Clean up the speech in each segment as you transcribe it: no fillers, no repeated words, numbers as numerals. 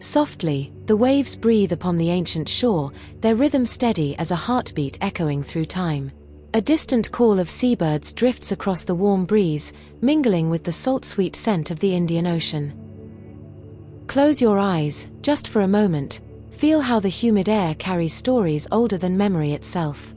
Softly, the waves breathe upon the ancient shore, their rhythm steady as a heartbeat echoing through time. A distant call of seabirds drifts across the warm breeze, mingling with the salt-sweet scent of the Indian Ocean. Close your eyes, just for a moment. Feel how the humid air carries stories older than memory itself.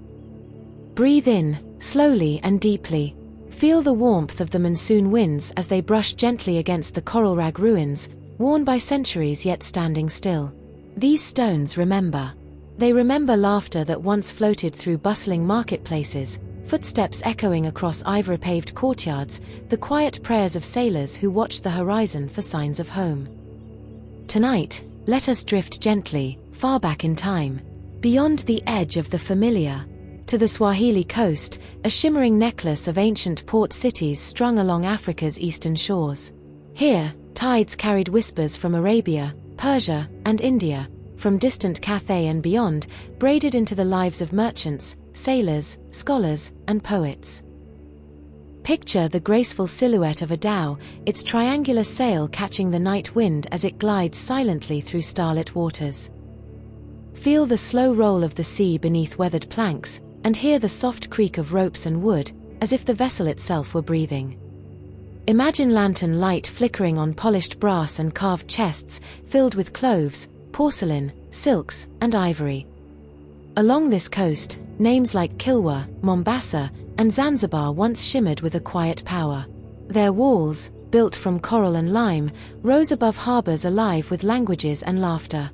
Breathe in, slowly and deeply. Feel the warmth of the monsoon winds as they brush gently against the coral rag ruins, worn by centuries yet standing still. These stones remember. They remember laughter that once floated through bustling marketplaces, footsteps echoing across ivory-paved courtyards, the quiet prayers of sailors who watched the horizon for signs of home. Tonight, let us drift gently, far back in time, beyond the edge of the familiar, to the Swahili coast, a shimmering necklace of ancient port cities strung along Africa's eastern shores. Here, tides carried whispers from Arabia, Persia, and India, from distant Cathay and beyond, braided into the lives of merchants, sailors, scholars, and poets. Picture the graceful silhouette of a dhow, its triangular sail catching the night wind as it glides silently through starlit waters. Feel the slow roll of the sea beneath weathered planks, and hear the soft creak of ropes and wood, as if the vessel itself were breathing. Imagine lantern light flickering on polished brass and carved chests, filled with cloves, porcelain, silks, and ivory. Along this coast, names like Kilwa, Mombasa, and Zanzibar once shimmered with a quiet power. Their walls, built from coral and lime, rose above harbors alive with languages and laughter.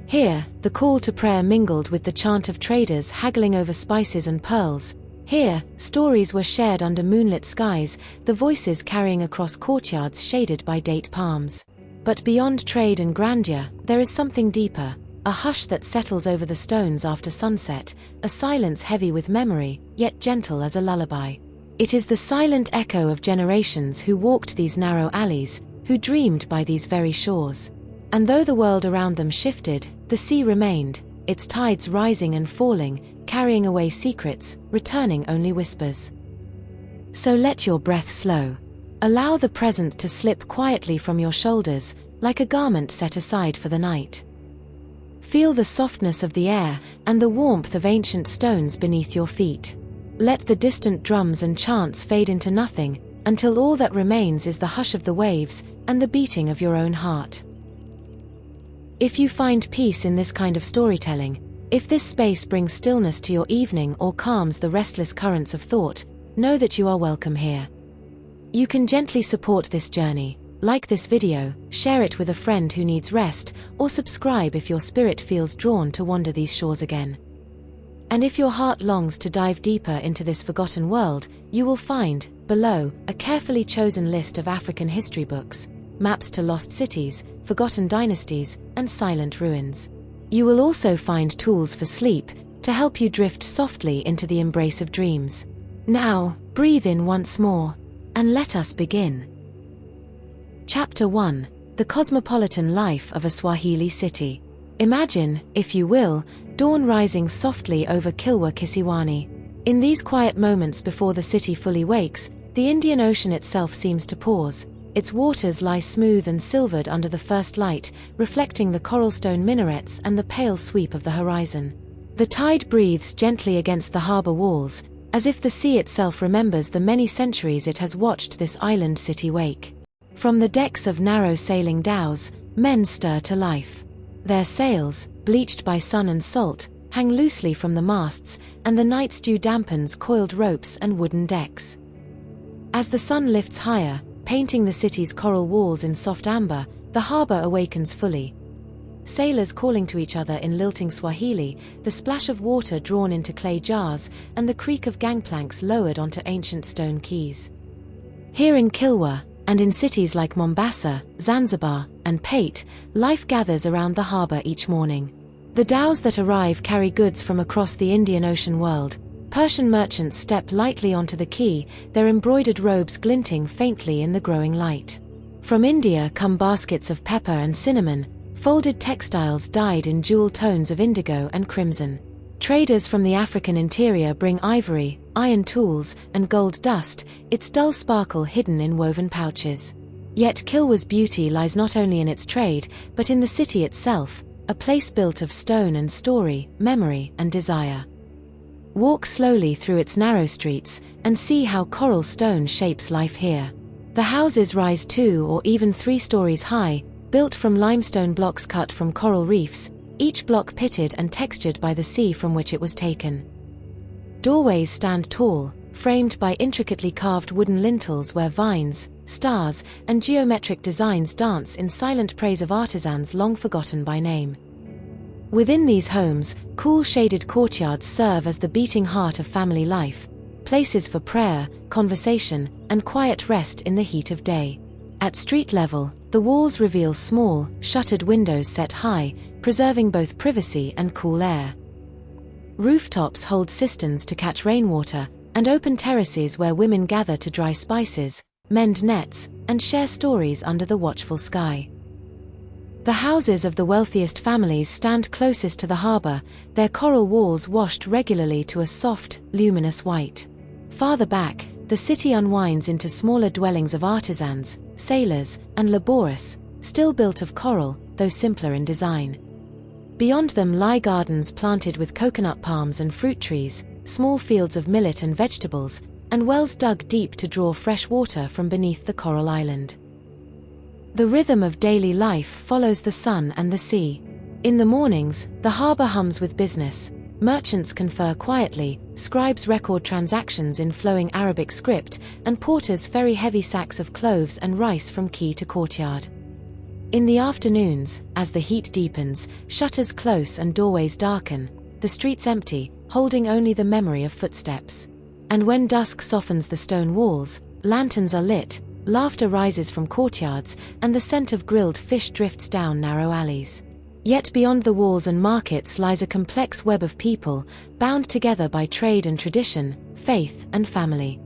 Here, the call to prayer mingled with the chant of traders haggling over spices and pearls. Here, stories were shared under moonlit skies, the voices carrying across courtyards shaded by date palms. But beyond trade and grandeur, there is something deeper, a hush that settles over the stones after sunset, a silence heavy with memory, yet gentle as a lullaby. It is the silent echo of generations who walked these narrow alleys, who dreamed by these very shores. And though the world around them shifted, the sea remained, its tides rising and falling, carrying away secrets, returning only whispers. So let your breath slow. Allow the present to slip quietly from your shoulders, like a garment set aside for the night. Feel the softness of the air and the warmth of ancient stones beneath your feet. Let the distant drums and chants fade into nothing, until all that remains is the hush of the waves and the beating of your own heart. If you find peace in this kind of storytelling, if this space brings stillness to your evening or calms the restless currents of thought, know that you are welcome here. You can gently support this journey. Like this video, share it with a friend who needs rest, or subscribe if your spirit feels drawn to wander these shores again. And if your heart longs to dive deeper into this forgotten world, you will find, below, a carefully chosen list of African history books, maps to lost cities, forgotten dynasties, and silent ruins. You will also find tools for sleep, to help you drift softly into the embrace of dreams. Now, breathe in once more, and let us begin. Chapter 1: The Cosmopolitan Life of a Swahili City. Imagine, if you will, dawn rising softly over Kilwa Kisiwani. In these quiet moments before the city fully wakes, the Indian Ocean itself seems to pause. Its waters lie smooth and silvered under the first light, reflecting the coralstone minarets and the pale sweep of the horizon. The tide breathes gently against the harbor walls, as if the sea itself remembers the many centuries it has watched this island city wake. From the decks of narrow sailing dhows, men stir to life. Their sails, bleached by sun and salt, hang loosely from the masts, and the night's dew dampens coiled ropes and wooden decks. As the sun lifts higher, painting the city's coral walls in soft amber, the harbor awakens fully. Sailors calling to each other in lilting Swahili, the splash of water drawn into clay jars, and the creak of gangplanks lowered onto ancient stone quays. Here in Kilwa, and in cities like Mombasa, Zanzibar, and Pate, life gathers around the harbor each morning. The dhows that arrive carry goods from across the Indian Ocean world. Persian merchants step lightly onto the quay, their embroidered robes glinting faintly in the growing light. From India come baskets of pepper and cinnamon, folded textiles dyed in jewel tones of indigo and crimson. Traders from the African interior bring ivory, iron tools, and gold dust, its dull sparkle hidden in woven pouches. Yet Kilwa's beauty lies not only in its trade, but in the city itself, a place built of stone and story, memory and desire. Walk slowly through its narrow streets, and see how coral stone shapes life here. The houses rise 2 or even 3 stories high, built from limestone blocks cut from coral reefs, each block pitted and textured by the sea from which it was taken. Doorways stand tall, framed by intricately carved wooden lintels where vines, stars, and geometric designs dance in silent praise of artisans long forgotten by name. Within these homes, cool shaded courtyards serve as the beating heart of family life, places for prayer, conversation, and quiet rest in the heat of day. At street level, the walls reveal small, shuttered windows set high, preserving both privacy and cool air. Rooftops hold cisterns to catch rainwater, and open terraces where women gather to dry spices, mend nets, and share stories under the watchful sky. The houses of the wealthiest families stand closest to the harbor, their coral walls washed regularly to a soft, luminous white. Farther back, the city unwinds into smaller dwellings of artisans, sailors, and labourers, still built of coral, though simpler in design. Beyond them lie gardens planted with coconut palms and fruit trees, small fields of millet and vegetables, and wells dug deep to draw fresh water from beneath the coral island. The rhythm of daily life follows the sun and the sea. In the mornings, the harbor hums with business. Merchants confer quietly, scribes record transactions in flowing Arabic script, and porters ferry heavy sacks of cloves and rice from quay to courtyard. In the afternoons, as the heat deepens, shutters close and doorways darken, the streets empty, holding only the memory of footsteps. And when dusk softens the stone walls, lanterns are lit, laughter rises from courtyards, and the scent of grilled fish drifts down narrow alleys. Yet beyond the walls and markets lies a complex web of people, bound together by trade and tradition, faith and family.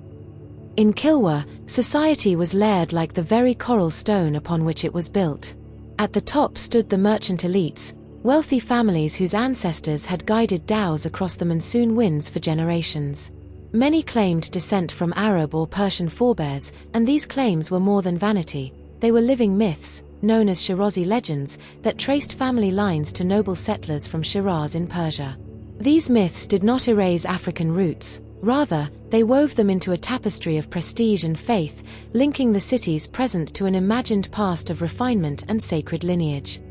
In Kilwa, society was layered like the very coral stone upon which it was built. At the top stood the merchant elites, wealthy families whose ancestors had guided dhows across the monsoon winds for generations. Many claimed descent from Arab or Persian forebears, and these claims were more than vanity. They were living myths, known as Shirazi legends, that traced family lines to noble settlers from Shiraz in Persia. These myths did not erase African roots. Rather, they wove them into a tapestry of prestige and faith, linking the city's present to an imagined past of refinement and sacred lineage.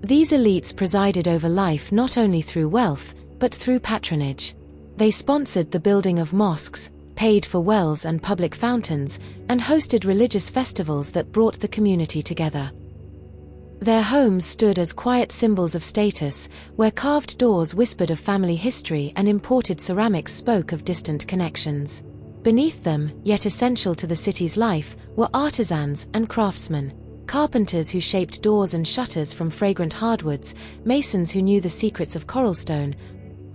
These elites presided over life not only through wealth, but through patronage. They sponsored the building of mosques, paid for wells and public fountains, and hosted religious festivals that brought the community together. Their homes stood as quiet symbols of status, where carved doors whispered of family history and imported ceramics spoke of distant connections. Beneath them, yet essential to the city's life, were artisans and craftsmen. Carpenters who shaped doors and shutters from fragrant hardwoods, masons who knew the secrets of coral stone,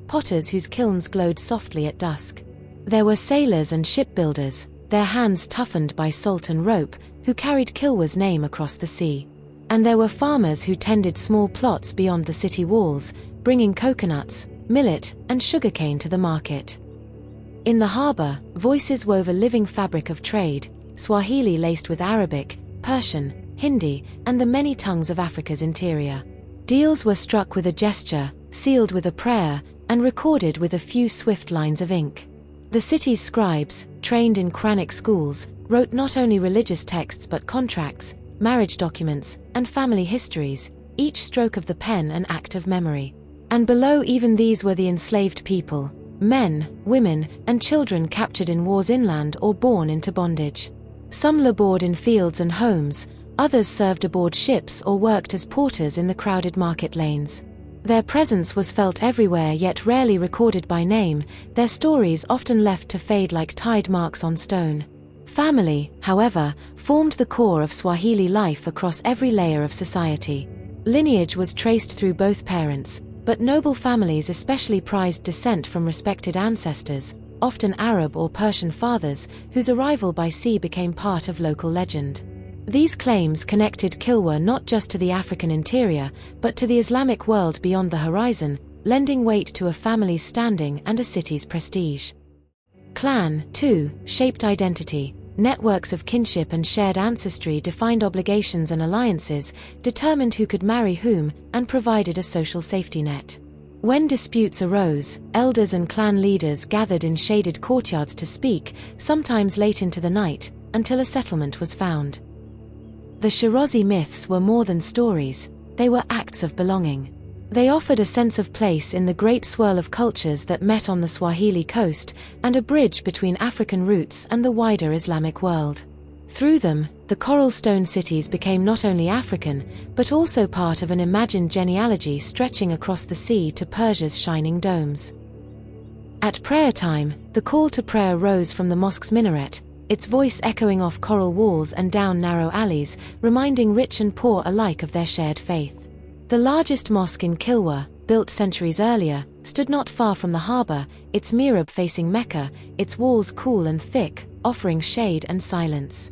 potters whose kilns glowed softly at dusk. There were sailors and shipbuilders, their hands toughened by salt and rope, who carried Kilwa's name across the sea. And there were farmers who tended small plots beyond the city walls, bringing coconuts, millet, and sugarcane to the market. In the harbor, voices wove a living fabric of trade, Swahili laced with Arabic, Persian, Hindi, and the many tongues of Africa's interior. Deals were struck with a gesture, sealed with a prayer, and recorded with a few swift lines of ink. The city's scribes, trained in Quranic schools, wrote not only religious texts but contracts, marriage documents, and family histories, each stroke of the pen an act of memory. And below even these were the enslaved people, men, women, and children captured in wars inland or born into bondage. Some labored in fields and homes, others served aboard ships or worked as porters in the crowded market lanes. Their presence was felt everywhere yet rarely recorded by name, their stories often left to fade like tide marks on stone. Family, however, formed the core of Swahili life across every layer of society. Lineage was traced through both parents, but noble families especially prized descent from respected ancestors, often Arab or Persian fathers, whose arrival by sea became part of local legend. These claims connected Kilwa not just to the African interior, but to the Islamic world beyond the horizon, lending weight to a family's standing and a city's prestige. Clan, too, shaped identity. Networks of kinship and shared ancestry defined obligations and alliances, determined who could marry whom, and provided a social safety net. When disputes arose, elders and clan leaders gathered in shaded courtyards to speak, sometimes late into the night, until a settlement was found. The Shirazi myths were more than stories, they were acts of belonging. They offered a sense of place in the great swirl of cultures that met on the Swahili coast, and a bridge between African roots and the wider Islamic world. Through them, the coral stone cities became not only African, but also part of an imagined genealogy stretching across the sea to Persia's shining domes. At prayer time, the call to prayer rose from the mosque's minaret, its voice echoing off coral walls and down narrow alleys, reminding rich and poor alike of their shared faith. The largest mosque in Kilwa, built centuries earlier, stood not far from the harbour, its mihrab facing Mecca, its walls cool and thick, offering shade and silence.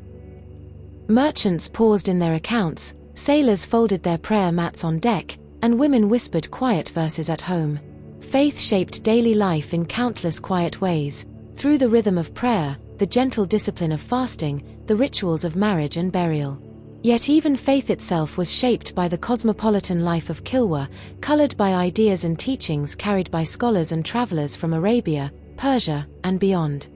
Merchants paused in their accounts, sailors folded their prayer mats on deck, and women whispered quiet verses at home. Faith shaped daily life in countless quiet ways, through the rhythm of prayer, the gentle discipline of fasting, the rituals of marriage and burial. Yet even faith itself was shaped by the cosmopolitan life of Kilwa, colored by ideas and teachings carried by scholars and travelers from Arabia, Persia, and beyond.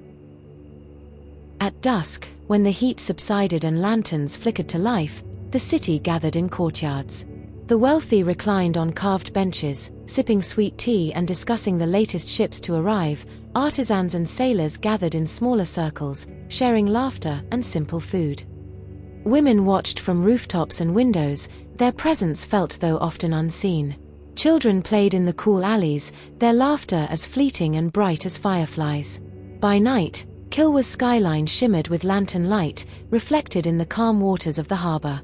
At dusk, when the heat subsided and lanterns flickered to life, the city gathered in courtyards. The wealthy reclined on carved benches, sipping sweet tea and discussing the latest ships to arrive. Artisans and sailors gathered in smaller circles, sharing laughter and simple food. Women watched from rooftops and windows, their presence felt though often unseen. Children played in the cool alleys, their laughter as fleeting and bright as fireflies. By night, Kilwa's skyline shimmered with lantern light, reflected in the calm waters of the harbour.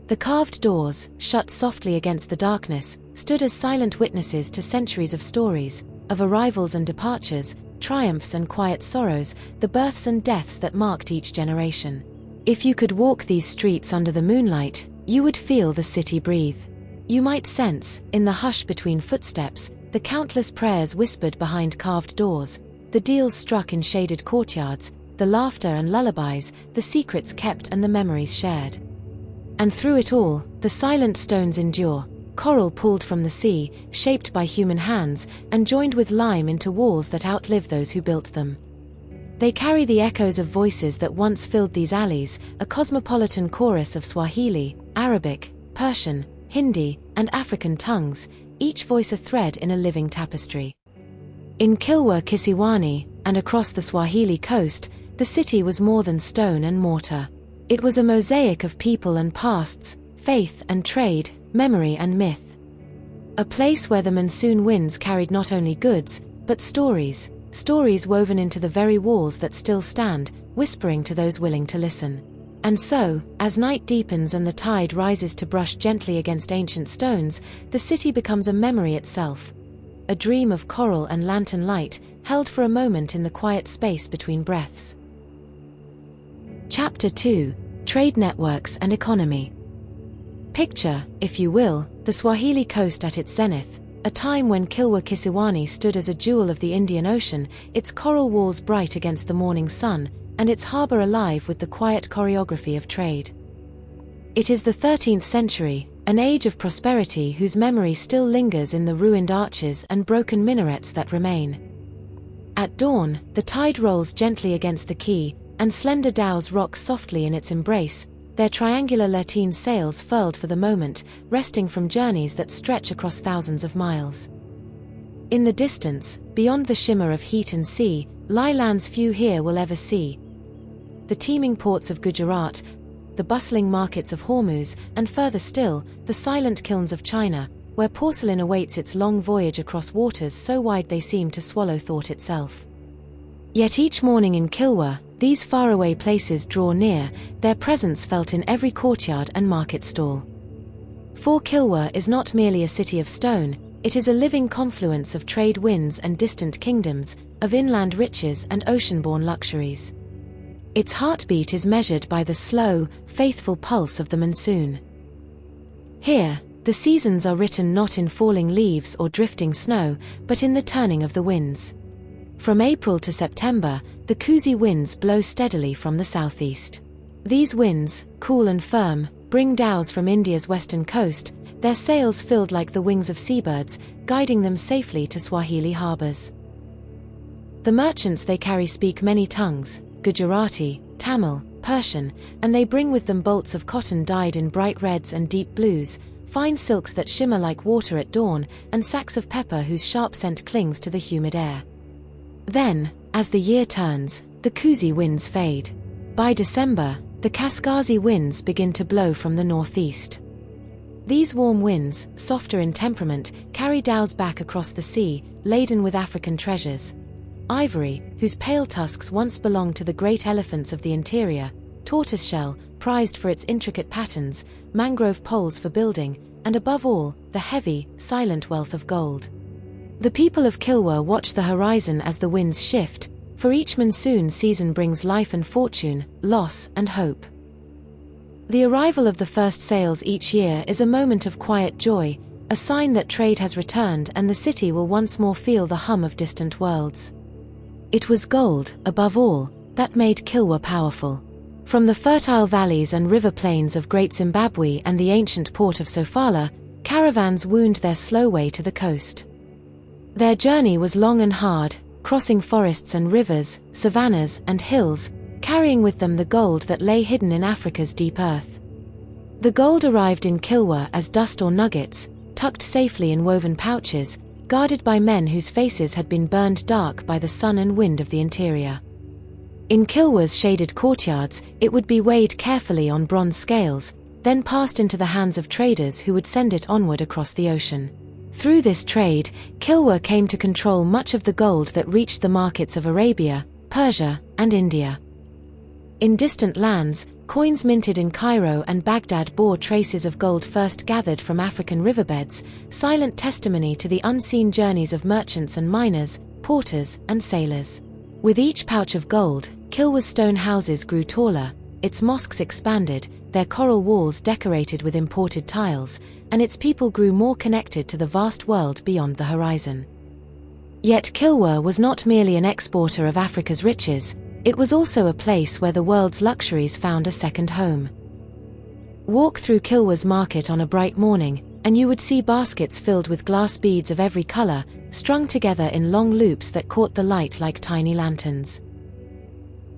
The carved doors, shut softly against the darkness, stood as silent witnesses to centuries of stories, of arrivals and departures, triumphs and quiet sorrows, the births and deaths that marked each generation. If you could walk these streets under the moonlight, you would feel the city breathe. You might sense, in the hush between footsteps, the countless prayers whispered behind carved doors, the deals struck in shaded courtyards, the laughter and lullabies, the secrets kept and the memories shared. And through it all, the silent stones endure, coral pulled from the sea, shaped by human hands, and joined with lime into walls that outlive those who built them. They carry the echoes of voices that once filled these alleys, a cosmopolitan chorus of Swahili, Arabic, Persian, Hindi, and African tongues, each voice a thread in a living tapestry. In Kilwa Kisiwani, and across the Swahili coast, the city was more than stone and mortar. It was a mosaic of people and pasts, faith and trade, memory and myth. A place where the monsoon winds carried not only goods, but stories woven into the very walls that still stand, whispering to those willing to listen. And so, as night deepens and the tide rises to brush gently against ancient stones, the city becomes a memory itself. A dream of coral and lantern light, held for a moment in the quiet space between breaths. Chapter 2: Trade Networks and Economy. Picture, if you will, the Swahili coast at its zenith, a time when Kilwa Kisiwani stood as a jewel of the Indian Ocean, its coral walls bright against the morning sun, and its harbour alive with the quiet choreography of trade. It is the 13th century, an age of prosperity whose memory still lingers in the ruined arches and broken minarets that remain. At dawn, the tide rolls gently against the quay, and slender dhows rock softly in its embrace, their triangular lateen sails furled for the moment, resting from journeys that stretch across thousands of miles. In the distance, beyond the shimmer of heat and sea, lie lands few here will ever see. The teeming ports of Gujarat, the bustling markets of Hormuz, and further still, the silent kilns of China, where porcelain awaits its long voyage across waters so wide they seem to swallow thought itself. Yet each morning in Kilwa, these faraway places draw near, their presence felt in every courtyard and market stall. For Kilwa is not merely a city of stone, it is a living confluence of trade winds and distant kingdoms, of inland riches and ocean-borne luxuries. Its heartbeat is measured by the slow, faithful pulse of the monsoon. Here, the seasons are written not in falling leaves or drifting snow, but in the turning of the winds. From April to September, the Kuzi winds blow steadily from the southeast. These winds, cool and firm, bring dhows from India's western coast, their sails filled like the wings of seabirds, guiding them safely to Swahili harbors. The merchants they carry speak many tongues, Gujarati, Tamil, Persian, and they bring with them bolts of cotton dyed in bright reds and deep blues, fine silks that shimmer like water at dawn, and sacks of pepper whose sharp scent clings to the humid air. Then, as the year turns, the Kuzi winds fade. By December, the Kaskazi winds begin to blow from the northeast. These warm winds, softer in temperament, carry dhows back across the sea, laden with African treasures. Ivory, whose pale tusks once belonged to the great elephants of the interior, tortoiseshell, prized for its intricate patterns, mangrove poles for building, and above all, the heavy, silent wealth of gold. The people of Kilwa watch the horizon as the winds shift, for each monsoon season brings life and fortune, loss and hope. The arrival of the first sails each year is a moment of quiet joy, a sign that trade has returned and the city will once more feel the hum of distant worlds. It was gold, above all, that made Kilwa powerful. From the fertile valleys and river plains of Great Zimbabwe and the ancient port of Sofala, caravans wound their slow way to the coast. Their journey was long and hard, crossing forests and rivers, savannas and hills, carrying with them the gold that lay hidden in Africa's deep earth. The gold arrived in Kilwa as dust or nuggets, tucked safely in woven pouches, guarded by men whose faces had been burned dark by the sun and wind of the interior. In Kilwa's shaded courtyards, it would be weighed carefully on bronze scales, then passed into the hands of traders who would send it onward across the ocean. Through this trade, Kilwa came to control much of the gold that reached the markets of Arabia, Persia, and India. In distant lands, coins minted in Cairo and Baghdad bore traces of gold first gathered from African riverbeds, silent testimony to the unseen journeys of merchants and miners, porters and sailors. With each pouch of gold, Kilwa's stone houses grew taller, its mosques expanded, their coral walls decorated with imported tiles, and its people grew more connected to the vast world beyond the horizon. Yet Kilwa was not merely an exporter of Africa's riches, it was also a place where the world's luxuries found a second home. Walk through Kilwa's market on a bright morning, and you would see baskets filled with glass beads of every color, strung together in long loops that caught the light like tiny lanterns.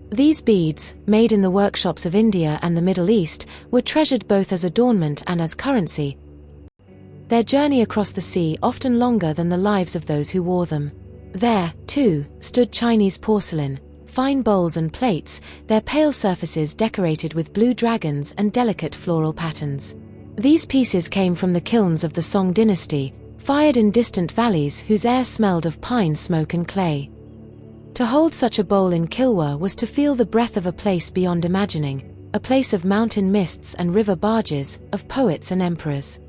These beads, made in the workshops of India and the Middle East, were treasured both as adornment and as currency, their journey across the sea often longer than the lives of those who wore them. There, too, stood Chinese porcelain, fine bowls and plates, their pale surfaces decorated with blue dragons and delicate floral patterns. These pieces came from the kilns of the Song dynasty, fired in distant valleys whose air smelled of pine smoke and clay. To hold such a bowl in Kilwa was to feel the breath of a place beyond imagining, a place of mountain mists and river barges, of poets and emperors.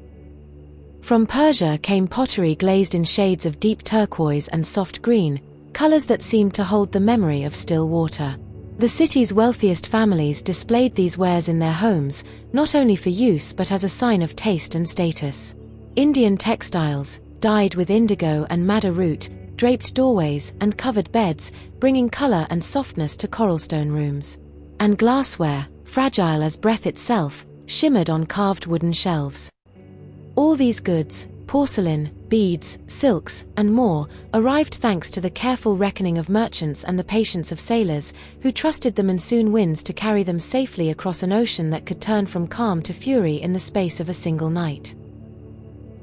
From Persia came pottery glazed in shades of deep turquoise and soft green, colors that seemed to hold the memory of still water. The city's wealthiest families displayed these wares in their homes, not only for use but as a sign of taste and status. Indian textiles, dyed with indigo and madder root, draped doorways and covered beds, bringing color and softness to coralstone rooms. And glassware, fragile as breath itself, shimmered on carved wooden shelves. All these goods, porcelain, beads, silks, and more, arrived thanks to the careful reckoning of merchants and the patience of sailors, who trusted the monsoon winds to carry them safely across an ocean that could turn from calm to fury in the space of a single night.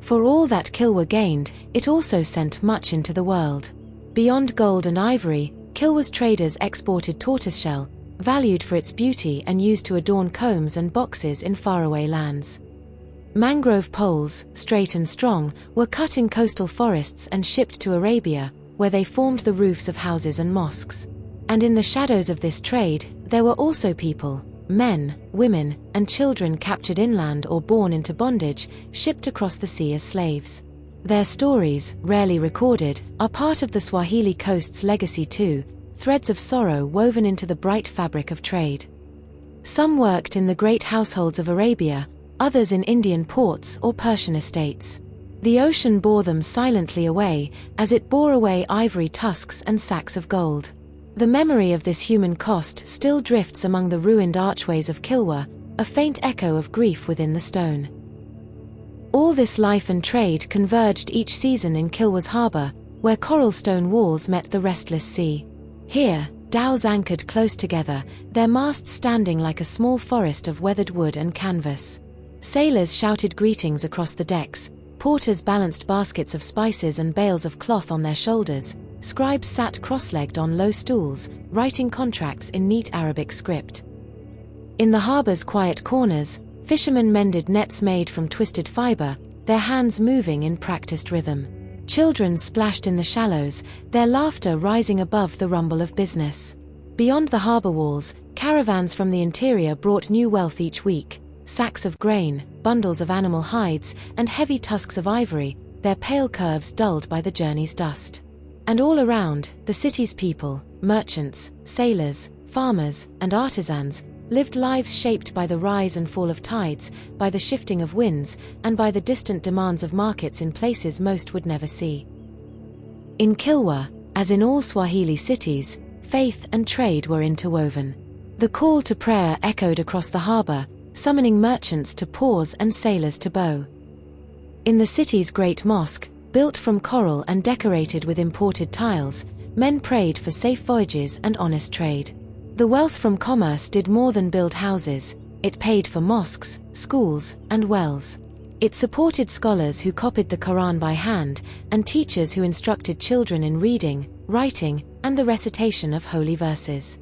For all that Kilwa gained, it also sent much into the world. Beyond gold and ivory, Kilwa's traders exported tortoiseshell, valued for its beauty and used to adorn combs and boxes in faraway lands. Mangrove poles, straight and strong, were cut in coastal forests and shipped to Arabia, where they formed the roofs of houses and mosques. And in the shadows of this trade, there were also people, men, women, and children captured inland or born into bondage, shipped across the sea as slaves. Their stories, rarely recorded, are part of the Swahili coast's legacy too, threads of sorrow woven into the bright fabric of trade. Some worked in the great households of Arabia, others in Indian ports or Persian estates. The ocean bore them silently away, as it bore away ivory tusks and sacks of gold. The memory of this human cost still drifts among the ruined archways of Kilwa, a faint echo of grief within the stone. All this life and trade converged each season in Kilwa's harbour, where coral stone walls met the restless sea. Here, dhows anchored close together, their masts standing like a small forest of weathered wood and canvas. Sailors shouted greetings across the decks, porters balanced baskets of spices and bales of cloth on their shoulders, scribes sat cross-legged on low stools, writing contracts in neat Arabic script. In the harbour's quiet corners, fishermen mended nets made from twisted fibre, their hands moving in practiced rhythm. Children splashed in the shallows, their laughter rising above the rumble of business. Beyond the harbour walls, caravans from the interior brought new wealth each week: sacks of grain, bundles of animal hides, and heavy tusks of ivory, their pale curves dulled by the journey's dust. And all around, the city's people, merchants, sailors, farmers, and artisans, lived lives shaped by the rise and fall of tides, by the shifting of winds, and by the distant demands of markets in places most would never see. In Kilwa, as in all Swahili cities, faith and trade were interwoven. The call to prayer echoed across the harbour, summoning merchants to pause and sailors to bow. In the city's great mosque, built from coral and decorated with imported tiles, men prayed for safe voyages and honest trade. The wealth from commerce did more than build houses; it paid for mosques, schools, and wells. It supported scholars who copied the Quran by hand, and teachers who instructed children in reading, writing, and the recitation of holy verses.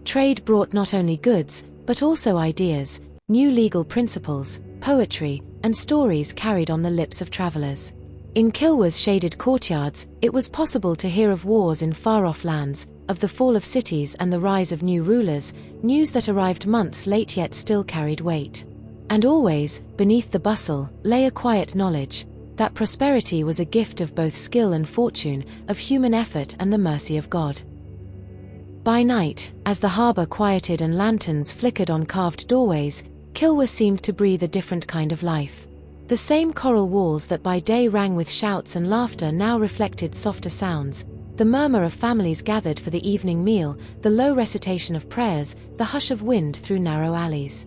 Trade brought not only goods, but also ideas, new legal principles, poetry, and stories carried on the lips of travelers. In Kilwa's shaded courtyards, it was possible to hear of wars in far-off lands, of the fall of cities and the rise of new rulers, news that arrived months late yet still carried weight. And always, beneath the bustle, lay a quiet knowledge that prosperity was a gift of both skill and fortune, of human effort and the mercy of God. By night, as the harbour quieted and lanterns flickered on carved doorways, Kilwa seemed to breathe a different kind of life. The same coral walls that by day rang with shouts and laughter now reflected softer sounds: the murmur of families gathered for the evening meal, the low recitation of prayers, the hush of wind through narrow alleys.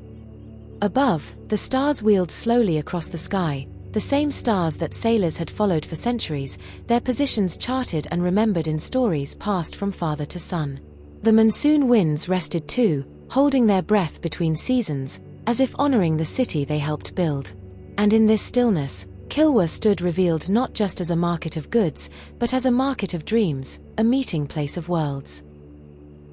Above, the stars wheeled slowly across the sky, the same stars that sailors had followed for centuries, their positions charted and remembered in stories passed from father to son. The monsoon winds rested too, holding their breath between seasons, as if honoring the city they helped build. And in this stillness, Kilwa stood revealed not just as a market of goods, but as a market of dreams, a meeting place of worlds.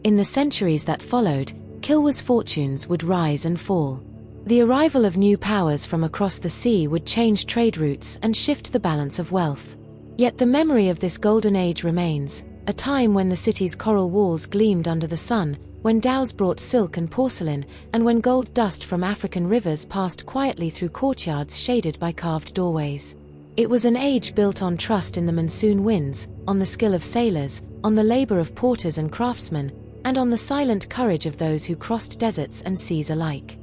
In the centuries that followed, Kilwa's fortunes would rise and fall. The arrival of new powers from across the sea would change trade routes and shift the balance of wealth. Yet the memory of this golden age remains, a time when the city's coral walls gleamed under the sun, when dhows brought silk and porcelain, and when gold dust from African rivers passed quietly through courtyards shaded by carved doorways. It was an age built on trust in the monsoon winds, on the skill of sailors, on the labor of porters and craftsmen, and on the silent courage of those who crossed deserts and seas alike.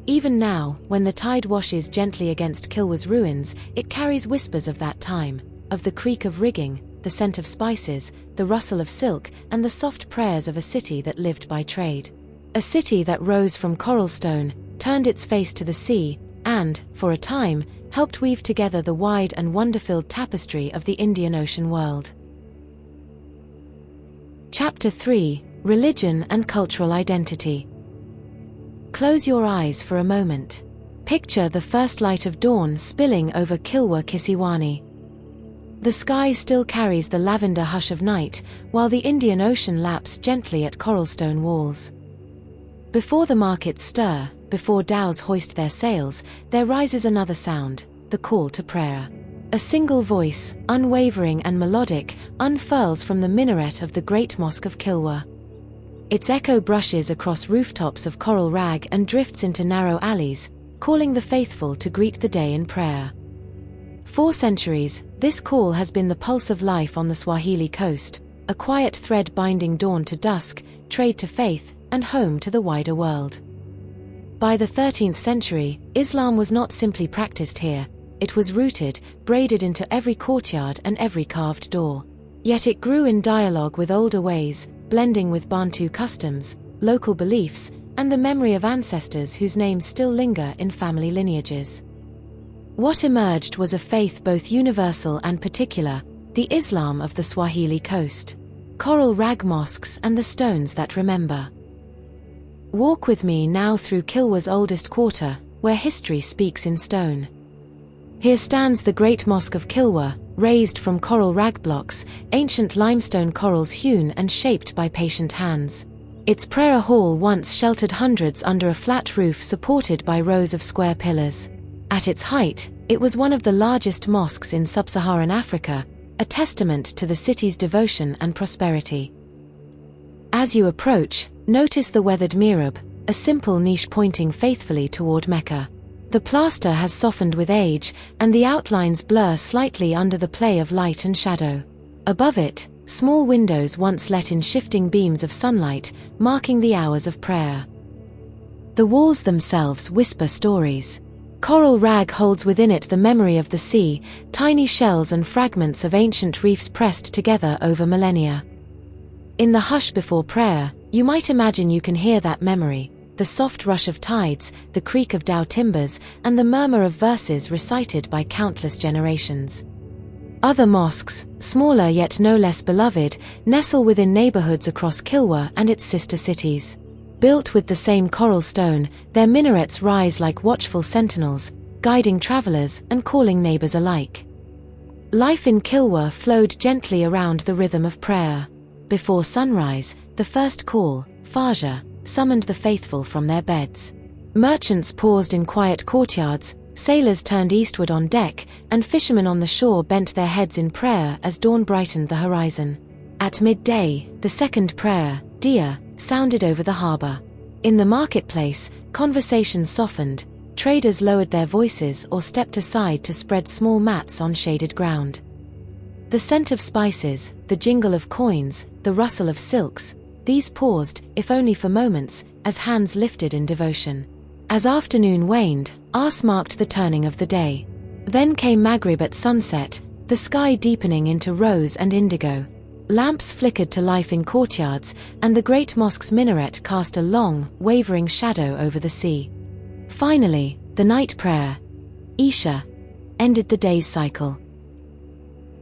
Even now, when the tide washes gently against Kilwa's ruins, it carries whispers of that time, of the creak of rigging, the scent of spices, the rustle of silk, and the soft prayers of a city that lived by trade. A city that rose from coral stone, turned its face to the sea, and, for a time, helped weave together the wide and wonder-filled tapestry of the Indian Ocean world. Chapter 3: Religion and Cultural Identity. Close your eyes for a moment. Picture the first light of dawn spilling over Kilwa Kisiwani. The sky still carries the lavender hush of night, while the Indian Ocean laps gently at coralstone walls. Before the markets stir, before dhows hoist their sails, there rises another sound, the call to prayer. A single voice, unwavering and melodic, unfurls from the minaret of the great mosque of Kilwa. Its echo brushes across rooftops of coral rag and drifts into narrow alleys, calling the faithful to greet the day in prayer. For centuries, this call has been the pulse of life on the Swahili coast, a quiet thread binding dawn to dusk, trade to faith, and home to the wider world. By the 13th century, Islam was not simply practiced here, it was rooted, braided into every courtyard and every carved door. Yet it grew in dialogue with older ways, blending with Bantu customs, local beliefs, and the memory of ancestors whose names still linger in family lineages. What emerged was a faith both universal and particular, the Islam of the Swahili coast. Coral rag mosques and the stones that remember. Walk with me now through Kilwa's oldest quarter, where history speaks in stone. Here stands the Great Mosque of Kilwa, raised from coral rag blocks, ancient limestone corals hewn and shaped by patient hands. Its prayer hall once sheltered hundreds under a flat roof supported by rows of square pillars. At its height, it was one of the largest mosques in sub-Saharan Africa, a testament to the city's devotion and prosperity. As you approach, notice the weathered mihrab, a simple niche pointing faithfully toward Mecca. The plaster has softened with age, and the outlines blur slightly under the play of light and shadow. Above it, small windows once let in shifting beams of sunlight, marking the hours of prayer. The walls themselves whisper stories. Coral rag holds within it the memory of the sea, tiny shells and fragments of ancient reefs pressed together over millennia. In the hush before prayer, you might imagine you can hear that memory, the soft rush of tides, the creak of dhow timbers, and the murmur of verses recited by countless generations. Other mosques, smaller yet no less beloved, nestle within neighborhoods across Kilwa and its sister cities. Built with the same coral stone, their minarets rise like watchful sentinels, guiding travelers and calling neighbors alike. Life in Kilwa flowed gently around the rhythm of prayer. Before sunrise, the first call, Fajr, summoned the faithful from their beds. Merchants paused in quiet courtyards, sailors turned eastward on deck, and fishermen on the shore bent their heads in prayer as dawn brightened the horizon. At midday, the second prayer, Dia, sounded over the harbor. In the marketplace, conversation softened, traders lowered their voices or stepped aside to spread small mats on shaded ground. The scent of spices, the jingle of coins, the rustle of silks, these paused, if only for moments, as hands lifted in devotion. As afternoon waned, Ars marked the turning of the day. Then came Maghrib at sunset, the sky deepening into rose and indigo. Lamps flickered to life in courtyards, and the great mosque's minaret cast a long, wavering shadow over the sea. Finally, the night prayer, Isha, ended the day's cycle.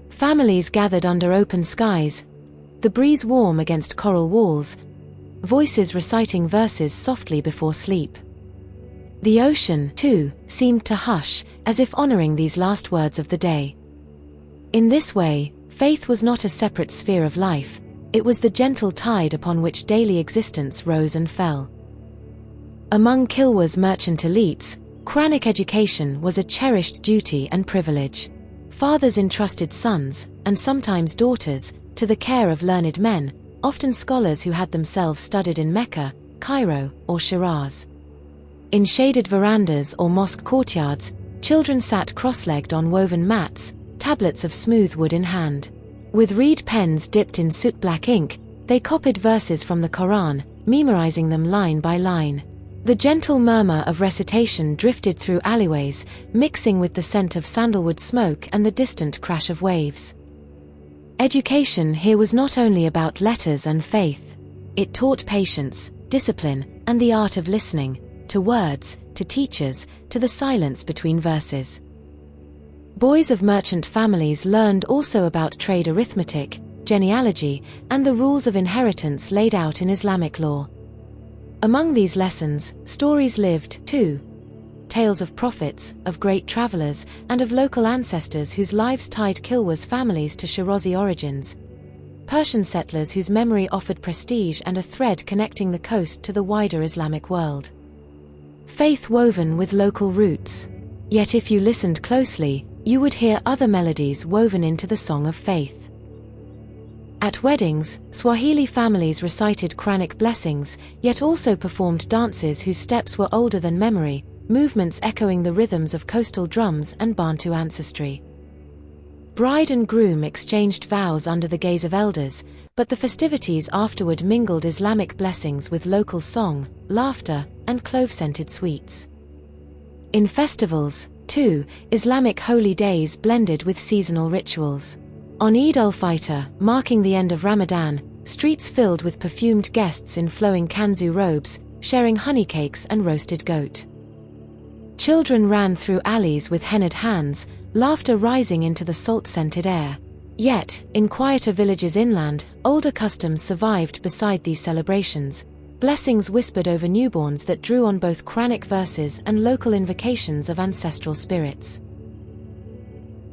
Families gathered under open skies, the breeze warm against coral walls, voices reciting verses softly before sleep. The ocean, too, seemed to hush, as if honoring these last words of the day. In this way, faith was not a separate sphere of life, it was the gentle tide upon which daily existence rose and fell. Among Kilwa's merchant elites, Quranic education was a cherished duty and privilege. Fathers entrusted sons, and sometimes daughters, to the care of learned men, often scholars who had themselves studied in Mecca, Cairo, or Shiraz. In shaded verandas or mosque courtyards, children sat cross-legged on woven mats, tablets of smooth wood in hand. With reed pens dipped in soot-black ink, they copied verses from the Quran, memorizing them line by line. The gentle murmur of recitation drifted through alleyways, mixing with the scent of sandalwood smoke and the distant crash of waves. Education here was not only about letters and faith. It taught patience, discipline, and the art of listening, to words, to teachers, to the silence between verses. Boys of merchant families learned also about trade arithmetic, genealogy, and the rules of inheritance laid out in Islamic law. Among these lessons, stories lived, too. Tales of prophets, of great travelers, and of local ancestors whose lives tied Kilwa's families to Shirazi origins. Persian settlers whose memory offered prestige and a thread connecting the coast to the wider Islamic world. Faith woven with local roots. Yet if you listened closely, you would hear other melodies woven into the song of faith. At weddings, Swahili families recited Quranic blessings, yet also performed dances whose steps were older than memory, movements echoing the rhythms of coastal drums and Bantu ancestry. Bride and groom exchanged vows under the gaze of elders, but the festivities afterward mingled Islamic blessings with local song, laughter, and clove-scented sweets. In festivals, too, Islamic holy days blended with seasonal rituals. On Eid al-Fitr, marking the end of Ramadan, streets filled with perfumed guests in flowing kanzu robes, sharing honey cakes and roasted goat. Children ran through alleys with henna'd hands, laughter rising into the salt-scented air. Yet, in quieter villages inland, older customs survived beside these celebrations, blessings whispered over newborns that drew on both Quranic verses and local invocations of ancestral spirits.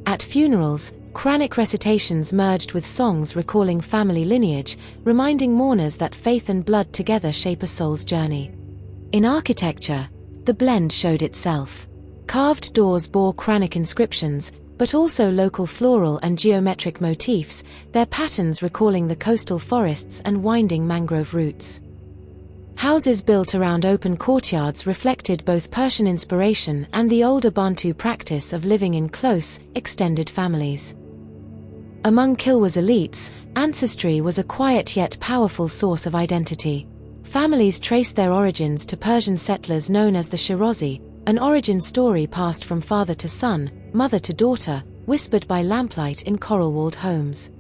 At funerals, Quranic recitations merged with songs recalling family lineage, reminding mourners that faith and blood together shape a soul's journey. In architecture, the blend showed itself. Carved doors bore Quranic inscriptions, but also local floral and geometric motifs, their patterns recalling the coastal forests and winding mangrove routes. Houses built around open courtyards reflected both Persian inspiration and the older Bantu practice of living in close, extended families. Among Kilwa's elites, ancestry was a quiet yet powerful source of identity. Families traced their origins to Persian settlers known as the Shirazi, an origin story passed from father to son, mother to daughter, whispered by lamplight in coral-walled homes.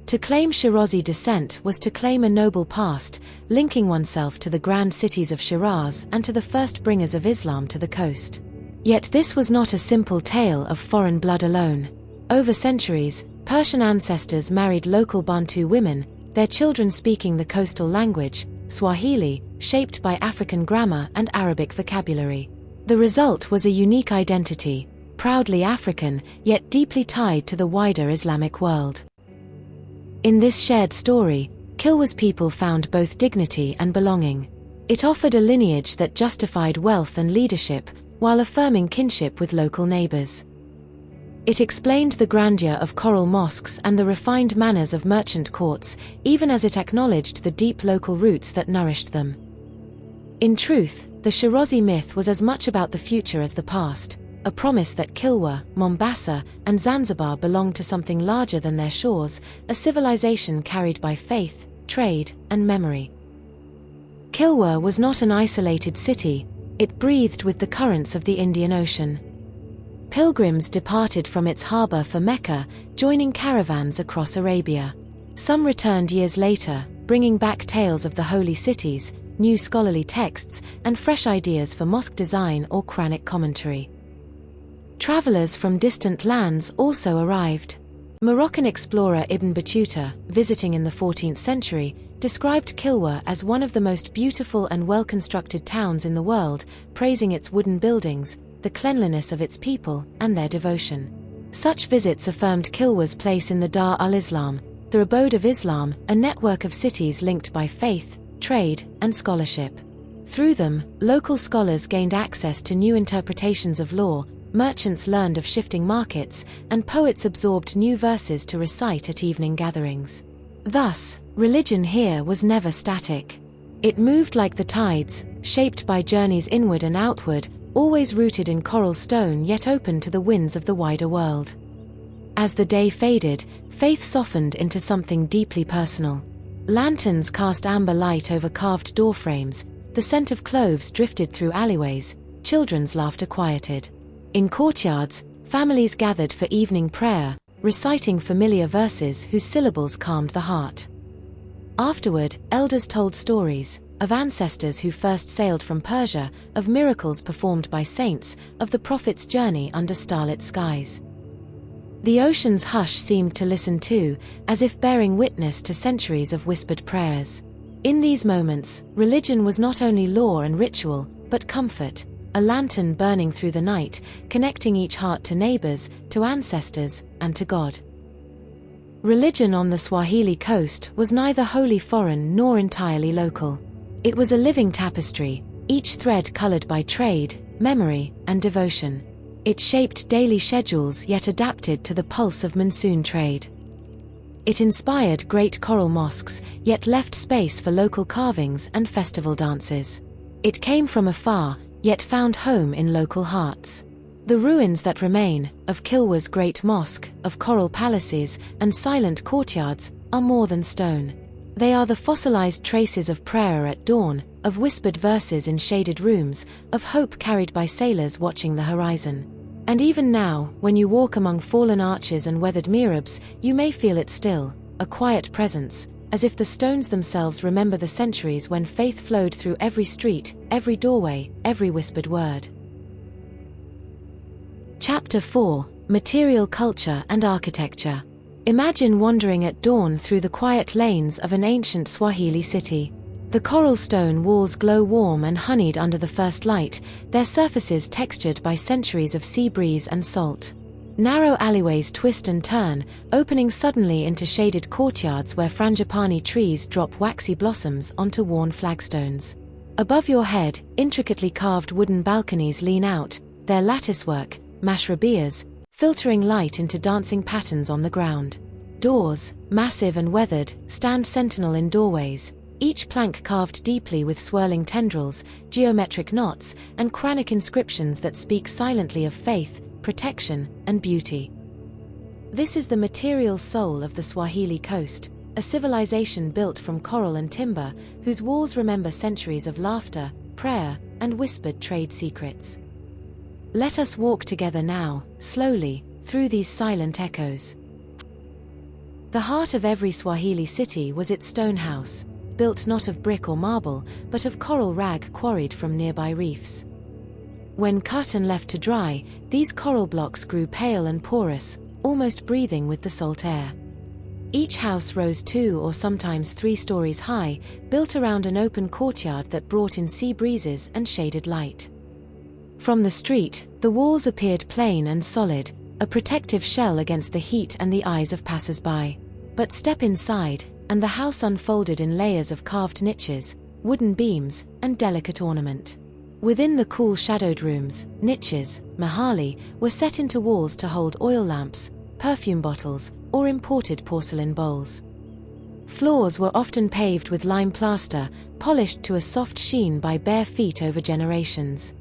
To claim Shirazi descent was to claim a noble past, linking oneself to the grand cities of Shiraz and to the first bringers of Islam to the coast. Yet this was not a simple tale of foreign blood alone. Over centuries, Persian ancestors married local Bantu women, their children speaking the coastal language, Swahili, shaped by African grammar and Arabic vocabulary. The result was a unique identity, proudly African, yet deeply tied to the wider Islamic world. In this shared story, Kilwa's people found both dignity and belonging. It offered a lineage that justified wealth and leadership, while affirming kinship with local neighbors. It explained the grandeur of coral mosques and the refined manners of merchant courts, even as it acknowledged the deep local roots that nourished them. In truth, the Shirazi myth was as much about the future as the past, a promise that Kilwa, Mombasa, and Zanzibar belonged to something larger than their shores, a civilization carried by faith, trade, and memory. Kilwa was not an isolated city, it breathed with the currents of the Indian Ocean. Pilgrims departed from its harbor for Mecca, joining caravans across Arabia. Some returned years later, bringing back tales of the holy cities, new scholarly texts, and fresh ideas for mosque design or Quranic commentary. Travelers from distant lands also arrived. Moroccan explorer Ibn Battuta, visiting in the 14th century, described Kilwa as one of the most beautiful and well-constructed towns in the world, praising its wooden buildings, the cleanliness of its people, and their devotion. Such visits affirmed Kilwa's place in the Dar al-Islam, the abode of Islam, a network of cities linked by faith, trade, and scholarship. Through them, local scholars gained access to new interpretations of law, merchants learned of shifting markets, and poets absorbed new verses to recite at evening gatherings. Thus, religion here was never static. It moved like the tides, shaped by journeys inward and outward, always rooted in coral stone yet open to the winds of the wider world. As the day faded, faith softened into something deeply personal. Lanterns cast amber light over carved doorframes, the scent of cloves drifted through alleyways, children's laughter quieted. In courtyards, families gathered for evening prayer, reciting familiar verses whose syllables calmed the heart. Afterward, elders told stories of ancestors who first sailed from Persia, of miracles performed by saints, of the Prophet's journey under starlit skies. The ocean's hush seemed to listen too, as if bearing witness to centuries of whispered prayers. In these moments, religion was not only law and ritual, but comfort, a lantern burning through the night, connecting each heart to neighbors, to ancestors, and to God. Religion on the Swahili coast was neither wholly foreign nor entirely local. It was a living tapestry, each thread colored by trade, memory, and devotion. It shaped daily schedules yet adapted to the pulse of monsoon trade. It inspired great coral mosques, yet left space for local carvings and festival dances. It came from afar, yet found home in local hearts. The ruins that remain, of Kilwa's great mosque, of coral palaces, and silent courtyards, are more than stone. They are the fossilized traces of prayer at dawn, of whispered verses in shaded rooms, of hope carried by sailors watching the horizon. And even now, when you walk among fallen arches and weathered mihrabs, you may feel it still, a quiet presence, as if the stones themselves remember the centuries when faith flowed through every street, every doorway, every whispered word. Chapter 4: Material Culture and Architecture. Imagine wandering at dawn through the quiet lanes of an ancient Swahili city. The coral stone walls glow warm and honeyed under the first light, their surfaces textured by centuries of sea breeze and salt. Narrow alleyways twist and turn, opening suddenly into shaded courtyards where frangipani trees drop waxy blossoms onto worn flagstones. Above your head, intricately carved wooden balconies lean out, their latticework, mashrabias, filtering light into dancing patterns on the ground. Doors, massive and weathered, stand sentinel in doorways, each plank carved deeply with swirling tendrils, geometric knots, and Quranic inscriptions that speak silently of faith, protection, and beauty. This is the material soul of the Swahili coast, a civilization built from coral and timber, whose walls remember centuries of laughter, prayer, and whispered trade secrets. Let us walk together now, slowly, through these silent echoes. The heart of every Swahili city was its stone house, built not of brick or marble, but of coral rag quarried from nearby reefs. When cut and left to dry, these coral blocks grew pale and porous, almost breathing with the salt air. Each house rose 2 or sometimes 3 stories high, built around an open courtyard that brought in sea breezes and shaded light. From the street, the walls appeared plain and solid, a protective shell against the heat and the eyes of passers-by. But step inside, and the house unfolded in layers of carved niches, wooden beams, and delicate ornament. Within the cool shadowed rooms, niches, mahali, were set into walls to hold oil lamps, perfume bottles, or imported porcelain bowls. Floors were often paved with lime plaster, polished to a soft sheen by bare feet over generations.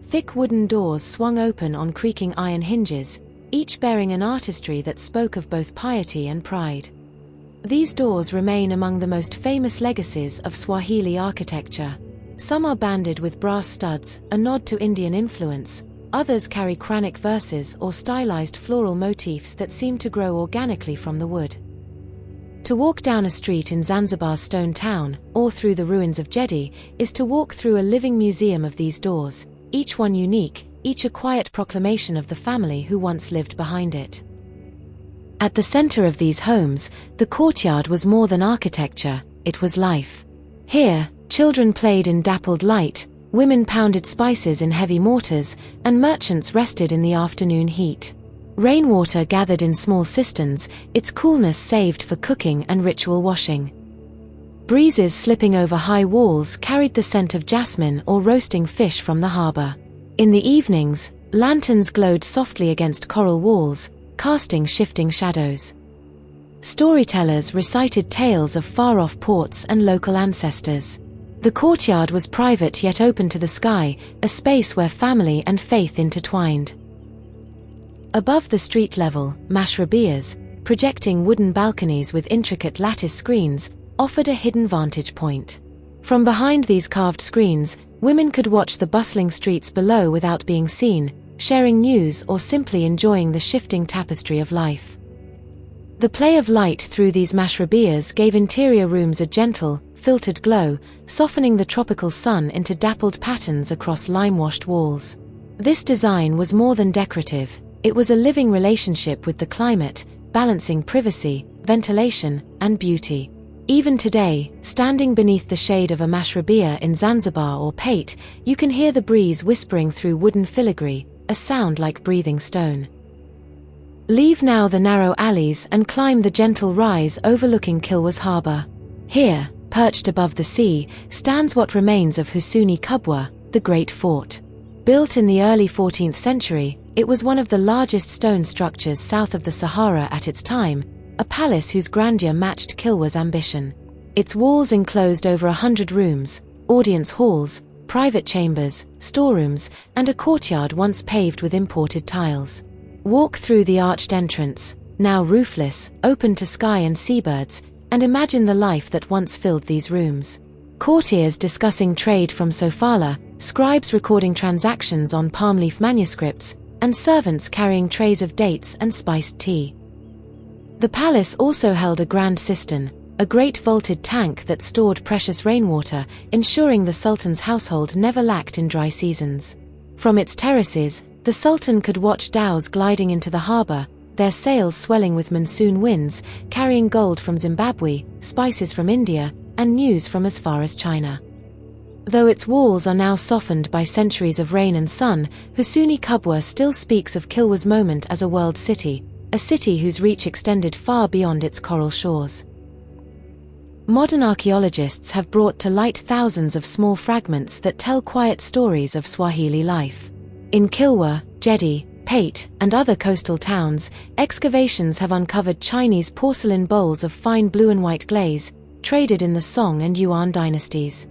Thick wooden doors swung open on creaking iron hinges, each bearing an artistry that spoke of both piety and pride. These doors remain among the most famous legacies of Swahili architecture. Some are banded with brass studs, a nod to Indian influence. Others carry Quranic verses or stylized floral motifs that seem to grow organically from the wood. To walk down a street in Zanzibar's stone town, or through the ruins of Jeddah, is to walk through a living museum of these doors, each one unique, each a quiet proclamation of the family who once lived behind it. At the center of these homes, the courtyard was more than architecture, it was life. Here, children played in dappled light, women pounded spices in heavy mortars, and merchants rested in the afternoon heat. Rainwater gathered in small cisterns, its coolness saved for cooking and ritual washing. Breezes slipping over high walls carried the scent of jasmine or roasting fish from the harbor. In the evenings, lanterns glowed softly against coral walls, casting shifting shadows. Storytellers recited tales of far-off ports and local ancestors. The courtyard was private yet open to the sky, a space where family and faith intertwined. Above the street level, mashrabias, projecting wooden balconies with intricate lattice screens, offered a hidden vantage point. From behind these carved screens, women could watch the bustling streets below without being seen, sharing news or simply enjoying the shifting tapestry of life. The play of light through these mashrabias gave interior rooms a gentle, filtered glow, softening the tropical sun into dappled patterns across lime-washed walls. This design was more than decorative, it was a living relationship with the climate, balancing privacy, ventilation, and beauty. Even today, standing beneath the shade of a mashrabia in Zanzibar or Pate, you can hear the breeze whispering through wooden filigree, a sound like breathing stone. Leave now the narrow alleys and climb the gentle rise overlooking Kilwa's harbor. Here, perched above the sea, stands what remains of Husuni Kubwa, the Great Fort. Built in the early 14th century, it was one of the largest stone structures south of the Sahara at its time, a palace whose grandeur matched Kilwa's ambition. Its walls enclosed over 100 rooms, audience halls, private chambers, storerooms, and a courtyard once paved with imported tiles. Walk through the arched entrance, now roofless, open to sky and seabirds, and imagine the life that once filled these rooms. Courtiers discussing trade from Sofala, scribes recording transactions on palm leaf manuscripts, and servants carrying trays of dates and spiced tea. The palace also held a grand cistern, a great vaulted tank that stored precious rainwater, ensuring the Sultan's household never lacked in dry seasons. From its terraces, the Sultan could watch dhows gliding into the harbor, their sails swelling with monsoon winds, carrying gold from Zimbabwe, spices from India, and news from as far as China. Though its walls are now softened by centuries of rain and sun, Cuisine Domestic still speaks of Kilwa's moment as a world city, a city whose reach extended far beyond its coral shores. Modern archaeologists have brought to light thousands of small fragments that tell quiet stories of Swahili life. In Kilwa, Jeddah, Pate, and other coastal towns, excavations have uncovered Chinese porcelain bowls of fine blue and white glaze, traded in the Song and Yuan dynasties.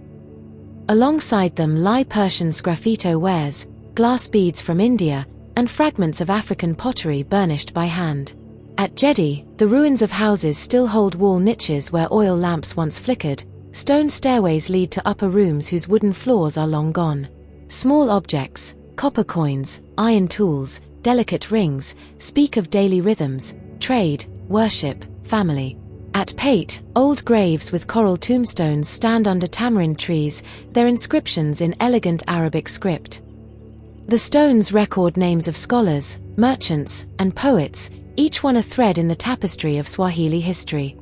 Alongside them lie Persian sgraffito wares, glass beads from India, and fragments of African pottery burnished by hand. At Jeddah, the ruins of houses still hold wall niches where oil lamps once flickered. Stone stairways lead to upper rooms whose wooden floors are long gone. Small objects, copper coins, iron tools, delicate rings, speak of daily rhythms, trade, worship, family. At Pate, old graves with coral tombstones stand under tamarind trees, their inscriptions in elegant Arabic script. The stones record names of scholars, merchants, and poets, each one a thread in the tapestry of Swahili history.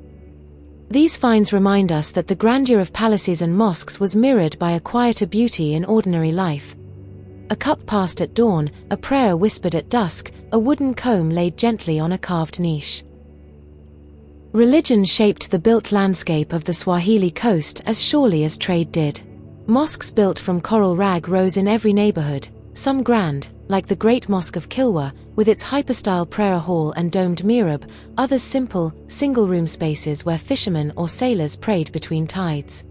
These finds remind us that the grandeur of palaces and mosques was mirrored by a quieter beauty in ordinary life. A cup passed at dawn, a prayer whispered at dusk, a wooden comb laid gently on a carved niche. Religion shaped the built landscape of the Swahili coast as surely as trade did. Mosques built from coral rag rose in every neighborhood, some grand, like the Great Mosque of Kilwa, with its hyperstyle prayer hall and domed mihrab, others simple, single-room spaces where fishermen or sailors prayed between tides.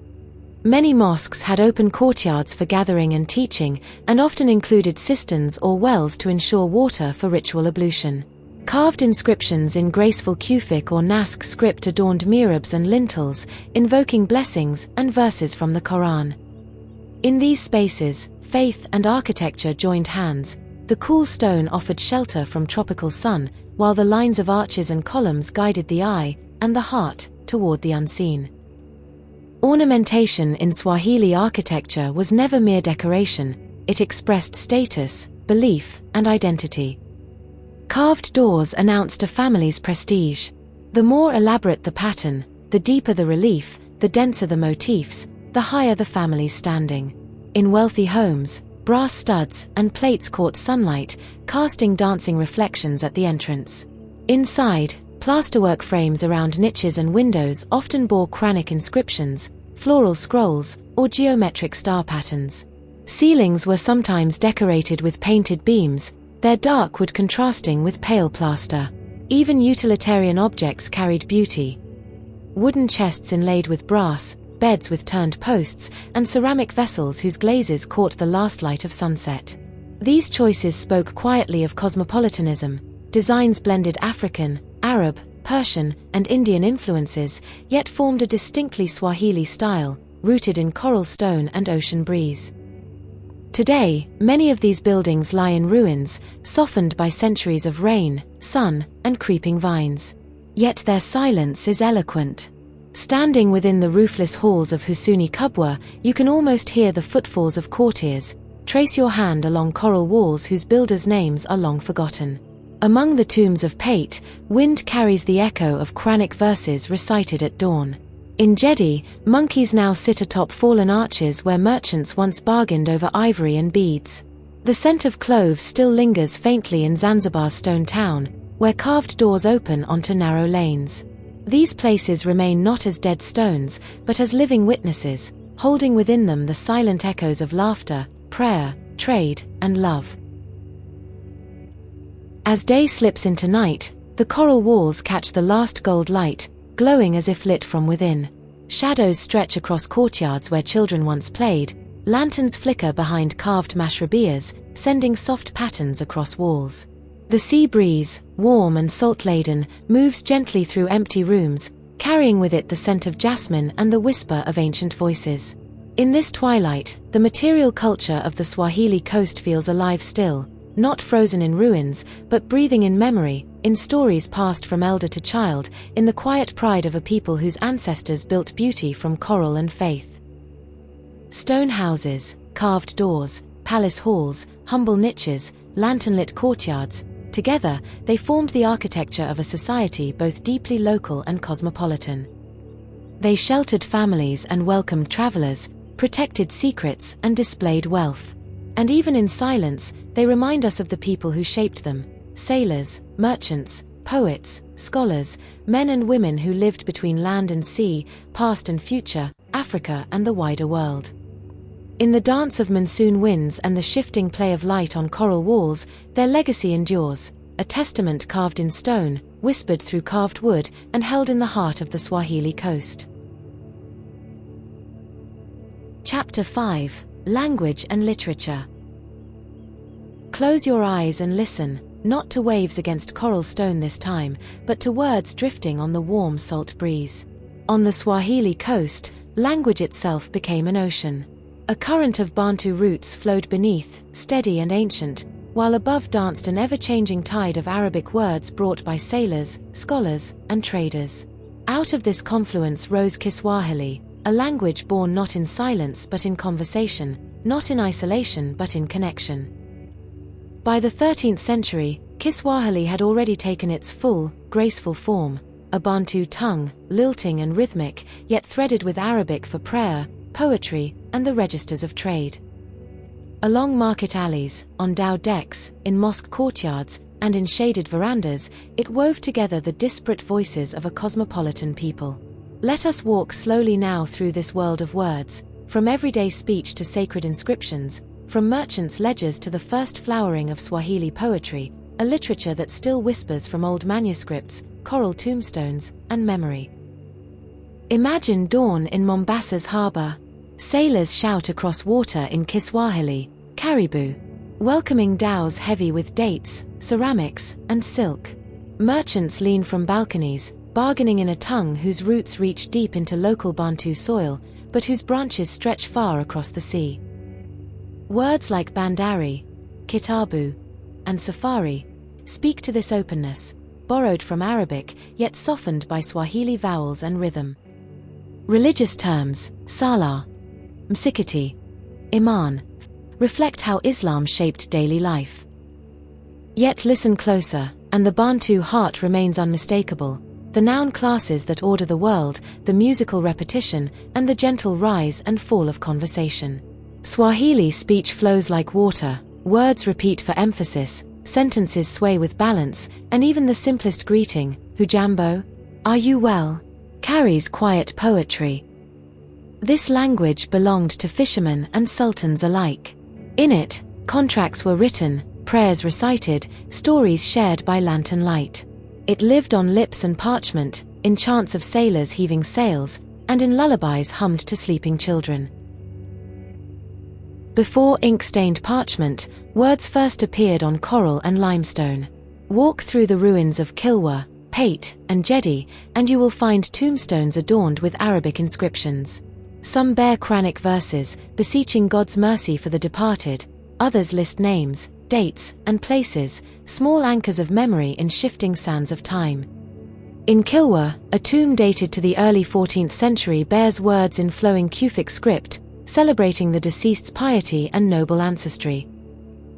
Many mosques had open courtyards for gathering and teaching, and often included cisterns or wells to ensure water for ritual ablution. Carved inscriptions in graceful Kufic or Naskh script adorned mihrabs and lintels, invoking blessings and verses from the Quran. In these spaces, faith and architecture joined hands. The cool stone offered shelter from tropical sun, while the lines of arches and columns guided the eye and the heart toward the unseen. Ornamentation in Swahili architecture was never mere decoration, it expressed status, belief, and identity. Carved doors announced a family's prestige. The more elaborate the pattern, the deeper the relief, the denser the motifs, the higher the family's standing. In wealthy homes, brass studs and plates caught sunlight, casting dancing reflections at the entrance. Inside, plasterwork frames around niches and windows often bore Quranic inscriptions, floral scrolls, or geometric star patterns. Ceilings were sometimes decorated with painted beams, their dark wood contrasting with pale plaster. Even utilitarian objects carried beauty. Wooden chests inlaid with brass, beds with turned posts, and ceramic vessels whose glazes caught the last light of sunset. These choices spoke quietly of cosmopolitanism. Designs blended African, Arab, Persian, and Indian influences, yet formed a distinctly Swahili style, rooted in coral stone and ocean breeze. Today, many of these buildings lie in ruins, softened by centuries of rain, sun, and creeping vines. Yet their silence is eloquent. Standing within the roofless halls of Cuisine Domestic, you can almost hear the footfalls of courtiers. Trace your hand along coral walls whose builders' names are long forgotten. Among the tombs of Pate, wind carries the echo of Quranic verses recited at dawn. In Jeddah, monkeys now sit atop fallen arches where merchants once bargained over ivory and beads. The scent of cloves still lingers faintly in Zanzibar's stone town, where carved doors open onto narrow lanes. These places remain not as dead stones, but as living witnesses, holding within them the silent echoes of laughter, prayer, trade, and love. As day slips into night, the coral walls catch the last gold light, glowing as if lit from within. Shadows stretch across courtyards where children once played, lanterns flicker behind carved mashrabias, sending soft patterns across walls. The sea breeze, warm and salt-laden, moves gently through empty rooms, carrying with it the scent of jasmine and the whisper of ancient voices. In this twilight, the material culture of the Swahili coast feels alive still, not frozen in ruins, but breathing in memory, in stories passed from elder to child, in the quiet pride of a people whose ancestors built beauty from coral and faith. Stone houses, carved doors, palace halls, humble niches, lantern-lit courtyards, together, they formed the architecture of a society both deeply local and cosmopolitan. They sheltered families and welcomed travelers, protected secrets and displayed wealth. And even in silence, they remind us of the people who shaped them: sailors, merchants, poets, scholars, men and women who lived between land and sea, past and future, Africa and the wider world. In the dance of monsoon winds and the shifting play of light on coral walls, their legacy endures, a testament carved in stone, whispered through carved wood, and held in the heart of the Swahili coast. Chapter 5: Language and Literature. Close your eyes and listen, not to waves against coral stone this time, but to words drifting on the warm salt breeze. On the Swahili coast, language itself became an ocean. A current of Bantu roots flowed beneath, steady and ancient, while above danced an ever-changing tide of Arabic words brought by sailors, scholars, and traders. Out of this confluence rose Kiswahili, a language born not in silence but in conversation, not in isolation but in connection. By the 13th century, Kiswahili had already taken its full, graceful form, a Bantu tongue, lilting and rhythmic, yet threaded with Arabic for prayer, poetry, and the registers of trade. Along market alleys, on dhow decks, in mosque courtyards, and in shaded verandas, it wove together the disparate voices of a cosmopolitan people. Let us walk slowly now through this world of words, from everyday speech to sacred inscriptions, from merchants' ledgers to the first flowering of Swahili poetry, a literature that still whispers from old manuscripts, coral tombstones, and memory. Imagine dawn in Mombasa's harbor. Sailors shout across water in Kiswahili, caribou, welcoming dhows heavy with dates, ceramics, and silk. Merchants lean from balconies, bargaining in a tongue whose roots reach deep into local Bantu soil, but whose branches stretch far across the sea. Words like bandari, kitabu, and safari speak to this openness, borrowed from Arabic, yet softened by Swahili vowels and rhythm. Religious terms, salah, msikiti, iman, reflect how Islam shaped daily life. Yet listen closer, and the Bantu heart remains unmistakable. The noun classes that order the world, the musical repetition, and the gentle rise and fall of conversation. Swahili speech flows like water, words repeat for emphasis, sentences sway with balance, and even the simplest greeting, hujambo, are you well, carries quiet poetry. This language belonged to fishermen and sultans alike. In it, contracts were written, prayers recited, stories shared by lantern light. It lived on lips and parchment, in chants of sailors heaving sails, and in lullabies hummed to sleeping children. Before ink-stained parchment, words first appeared on coral and limestone. Walk through the ruins of Kilwa, Pate, and Jedi, and you will find tombstones adorned with Arabic inscriptions. Some bear Quranic verses, beseeching God's mercy for the departed, others list names, dates, and places, small anchors of memory in shifting sands of time. In Kilwa, a tomb dated to the early 14th century bears words in flowing Kufic script, celebrating the deceased's piety and noble ancestry.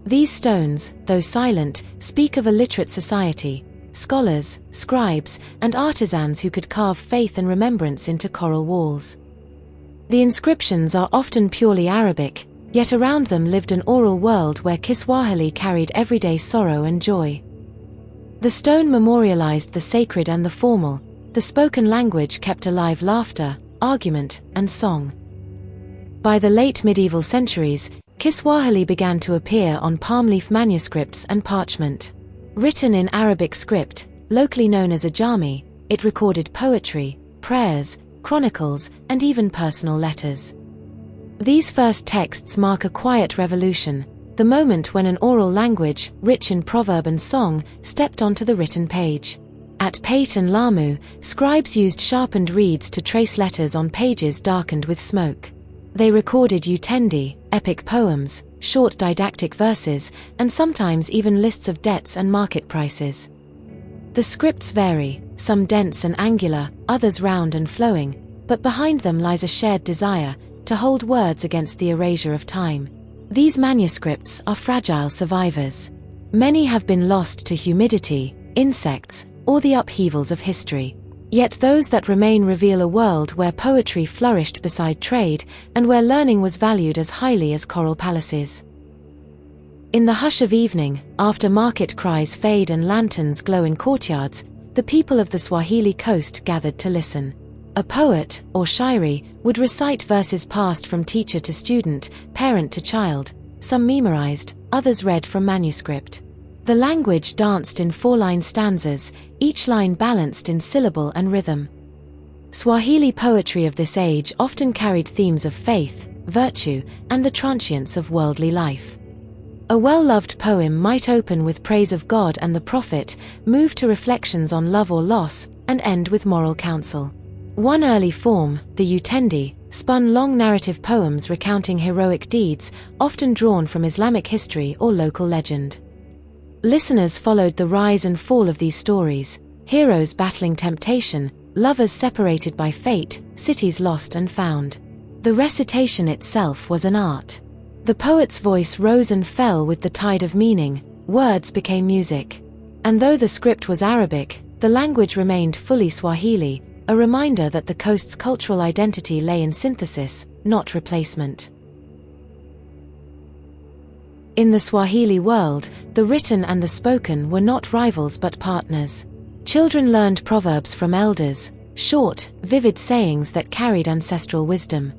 These stones, though silent, speak of a literate society, scholars, scribes, and artisans who could carve faith and remembrance into coral walls. The inscriptions are often purely Arabic, yet around them lived an oral world where Kiswahili carried everyday sorrow and joy. The stone memorialized the sacred and the formal, the spoken language kept alive laughter, argument, and song. By the late medieval centuries, Kiswahili began to appear on palm leaf manuscripts and parchment. Written in Arabic script, locally known as ajami, it recorded poetry, prayers, chronicles, and even personal letters. These first texts mark a quiet revolution, the moment when an oral language, rich in proverb and song, stepped onto the written page. At Pate and Lamu, scribes used sharpened reeds to trace letters on pages darkened with smoke. They recorded utendi, epic poems, short didactic verses, and sometimes even lists of debts and market prices. The scripts vary, some dense and angular, others round and flowing, but behind them lies a shared desire to hold words against the erasure of time. These manuscripts are fragile survivors. Many have been lost to humidity, insects, or the upheavals of history. Yet those that remain reveal a world where poetry flourished beside trade, and where learning was valued as highly as coral palaces. In the hush of evening, after market cries fade and lanterns glow in courtyards, the people of the Swahili coast gathered to listen. A poet, or shairi, would recite verses passed from teacher to student, parent to child, some memorized, others read from manuscript. The language danced in 4-line stanzas, each line balanced in syllable and rhythm. Swahili poetry of this age often carried themes of faith, virtue, and the transience of worldly life. A well-loved poem might open with praise of God and the prophet, move to reflections on love or loss, and end with moral counsel. One early form, the utendi, spun long narrative poems recounting heroic deeds, often drawn from Islamic history or local legend. Listeners followed the rise and fall of these stories, heroes battling temptation, lovers separated by fate, cities lost and found. The recitation itself was an art. The poet's voice rose and fell with the tide of meaning, words became music. And though the script was Arabic, the language remained fully Swahili, a reminder that the coast's cultural identity lay in synthesis, not replacement. In the Swahili world, the written and the spoken were not rivals but partners. Children learned proverbs from elders, short, vivid sayings that carried ancestral wisdom.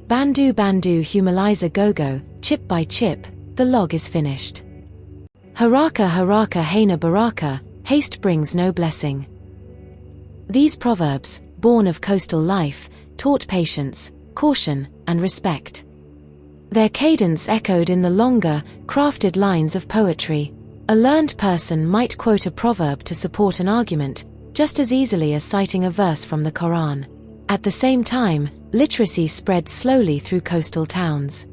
Bandu bandu humaliza gogo, chip by chip, the log is finished. Haraka haraka haina baraka, haste brings no blessing. These proverbs, born of coastal life, taught patience, caution, and respect. Their cadence echoed in the longer, crafted lines of poetry. A learned person might quote a proverb to support an argument, just as easily as citing a verse from the Quran. At the same time, literacy spread slowly through coastal towns.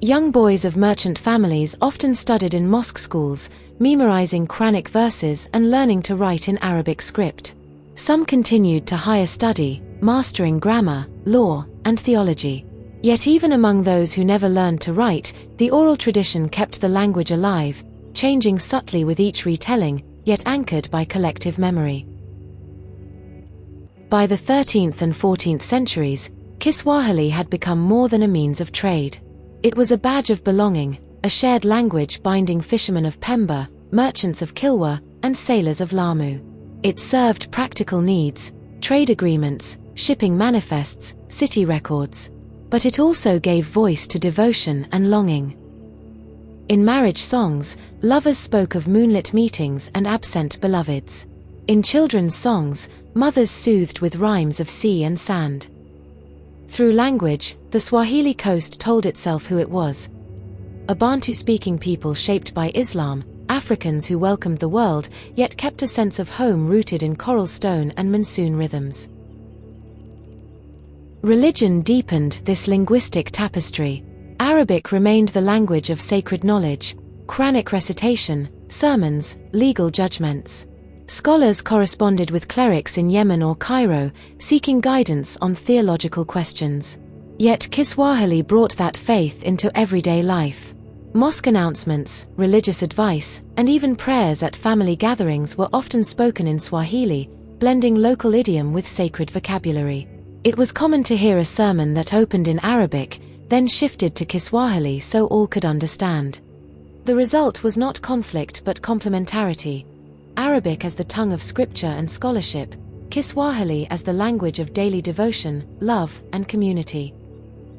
Young boys of merchant families often studied in mosque schools, memorizing Quranic verses and learning to write in Arabic script. Some continued to higher study, mastering grammar, law, and theology. Yet even among those who never learned to write, the oral tradition kept the language alive, changing subtly with each retelling, yet anchored by collective memory. By the 13th and 14th centuries, Kiswahili had become more than a means of trade. It was a badge of belonging, a shared language binding fishermen of Pemba, merchants of Kilwa, and sailors of Lamu. It served practical needs, trade agreements, shipping manifests, city records. But it also gave voice to devotion and longing. In marriage songs, lovers spoke of moonlit meetings and absent beloveds. In children's songs, mothers soothed with rhymes of sea and sand. Through language, the Swahili coast told itself who it was. A Bantu-speaking people shaped by Islam, Africans who welcomed the world, yet kept a sense of home rooted in coral stone and monsoon rhythms. Religion deepened this linguistic tapestry. Arabic remained the language of sacred knowledge, Quranic recitation, sermons, legal judgments. Scholars corresponded with clerics in Yemen or Cairo, seeking guidance on theological questions. Yet Kiswahili brought that faith into everyday life. Mosque announcements, religious advice, and even prayers at family gatherings were often spoken in Swahili, blending local idiom with sacred vocabulary. It was common to hear a sermon that opened in Arabic, then shifted to Kiswahili so all could understand. The result was not conflict but complementarity. Arabic as the tongue of scripture and scholarship, Kiswahili as the language of daily devotion, love, and community.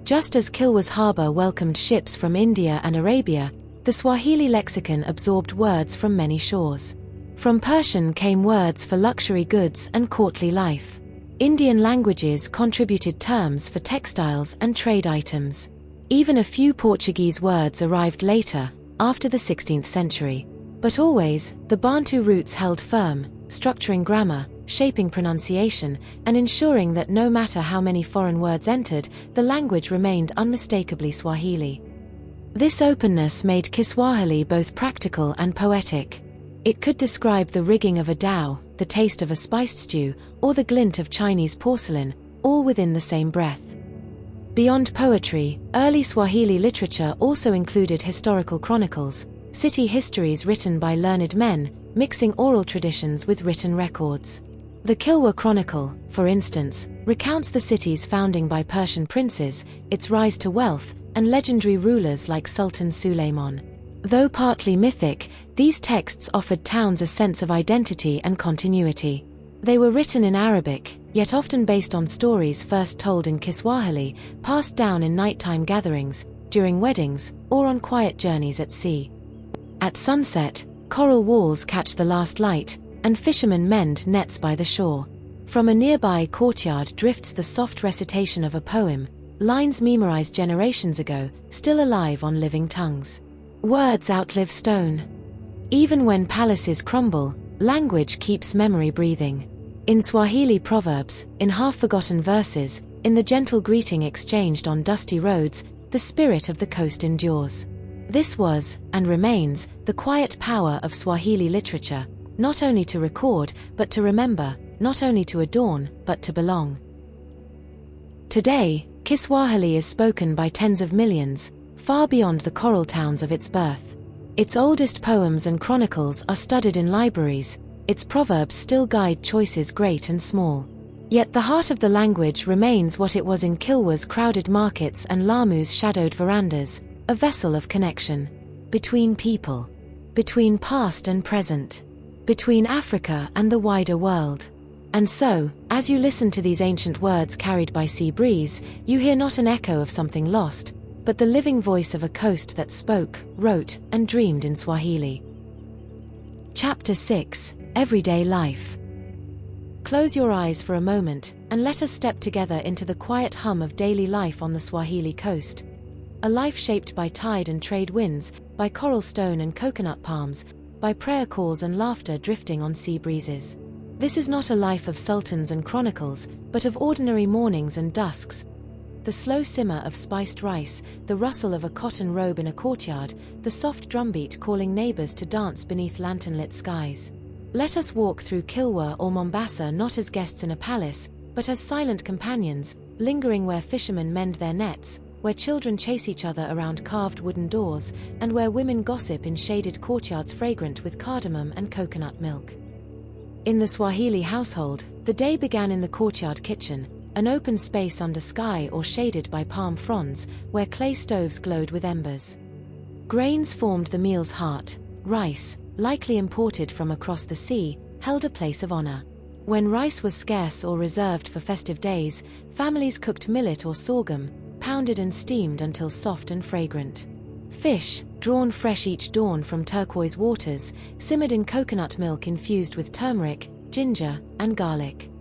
Just as Kilwa's harbor welcomed ships from India and Arabia, the Swahili lexicon absorbed words from many shores. From Persian came words for luxury goods and courtly life. Indian languages contributed terms for textiles and trade items. Even a few Portuguese words arrived later, after the 16th century. But always, the Bantu roots held firm, structuring grammar, shaping pronunciation, and ensuring that no matter how many foreign words entered, the language remained unmistakably Swahili. This openness made Kiswahili both practical and poetic. It could describe the rigging of a dhow, the taste of a spiced stew, or the glint of Chinese porcelain, all within the same breath. Beyond poetry, early Swahili literature also included historical chronicles, city histories written by learned men, mixing oral traditions with written records. The Kilwa Chronicle, for instance, recounts the city's founding by Persian princes, its rise to wealth, and legendary rulers like Sultan Suleiman. Though partly mythic, these texts offered towns a sense of identity and continuity. They were written in Arabic, yet often based on stories first told in Kiswahili, passed down in nighttime gatherings, during weddings, or on quiet journeys at sea. At sunset, coral walls catch the last light, and fishermen mend nets by the shore. From a nearby courtyard drifts the soft recitation of a poem, lines memorized generations ago, still alive on living tongues. Words outlive stone. Even when palaces crumble, language keeps memory breathing. In Swahili proverbs, in half-forgotten verses, in the gentle greeting exchanged on dusty roads, the spirit of the coast endures. This was, and remains, the quiet power of Swahili literature, not only to record, but to remember, not only to adorn, but to belong. Today, Kiswahili is spoken by tens of millions, far beyond the coral towns of its birth. Its oldest poems and chronicles are studied in libraries, its proverbs still guide choices great and small. Yet the heart of the language remains what it was in Kilwa's crowded markets and Lamu's shadowed verandas, a vessel of connection. Between people. Between past and present. Between Africa and the wider world. And so, as you listen to these ancient words carried by sea breeze, you hear not an echo of something lost, but the living voice of a coast that spoke, wrote, and dreamed in Swahili. Chapter 6: Everyday Life. Close your eyes for a moment, and let us step together into the quiet hum of daily life on the Swahili coast. A life shaped by tide and trade winds, by coral stone and coconut palms, by prayer calls and laughter drifting on sea breezes. This is not a life of sultans and chronicles, but of ordinary mornings and dusks. The slow simmer of spiced rice, the rustle of a cotton robe in a courtyard, the soft drumbeat calling neighbors to dance beneath lantern-lit skies. Let us walk through Kilwa or Mombasa not as guests in a palace, but as silent companions, lingering where fishermen mend their nets, where children chase each other around carved wooden doors, and where women gossip in shaded courtyards fragrant with cardamom and coconut milk. In the Swahili household, the day began in the courtyard kitchen, an open space under sky or shaded by palm fronds, where clay stoves glowed with embers. Grains formed the meal's heart. Rice, likely imported from across the sea, held a place of honor. When rice was scarce or reserved for festive days, families cooked millet or sorghum, pounded and steamed until soft and fragrant. Fish, drawn fresh each dawn from turquoise waters, simmered in coconut milk infused with turmeric, ginger, and garlic.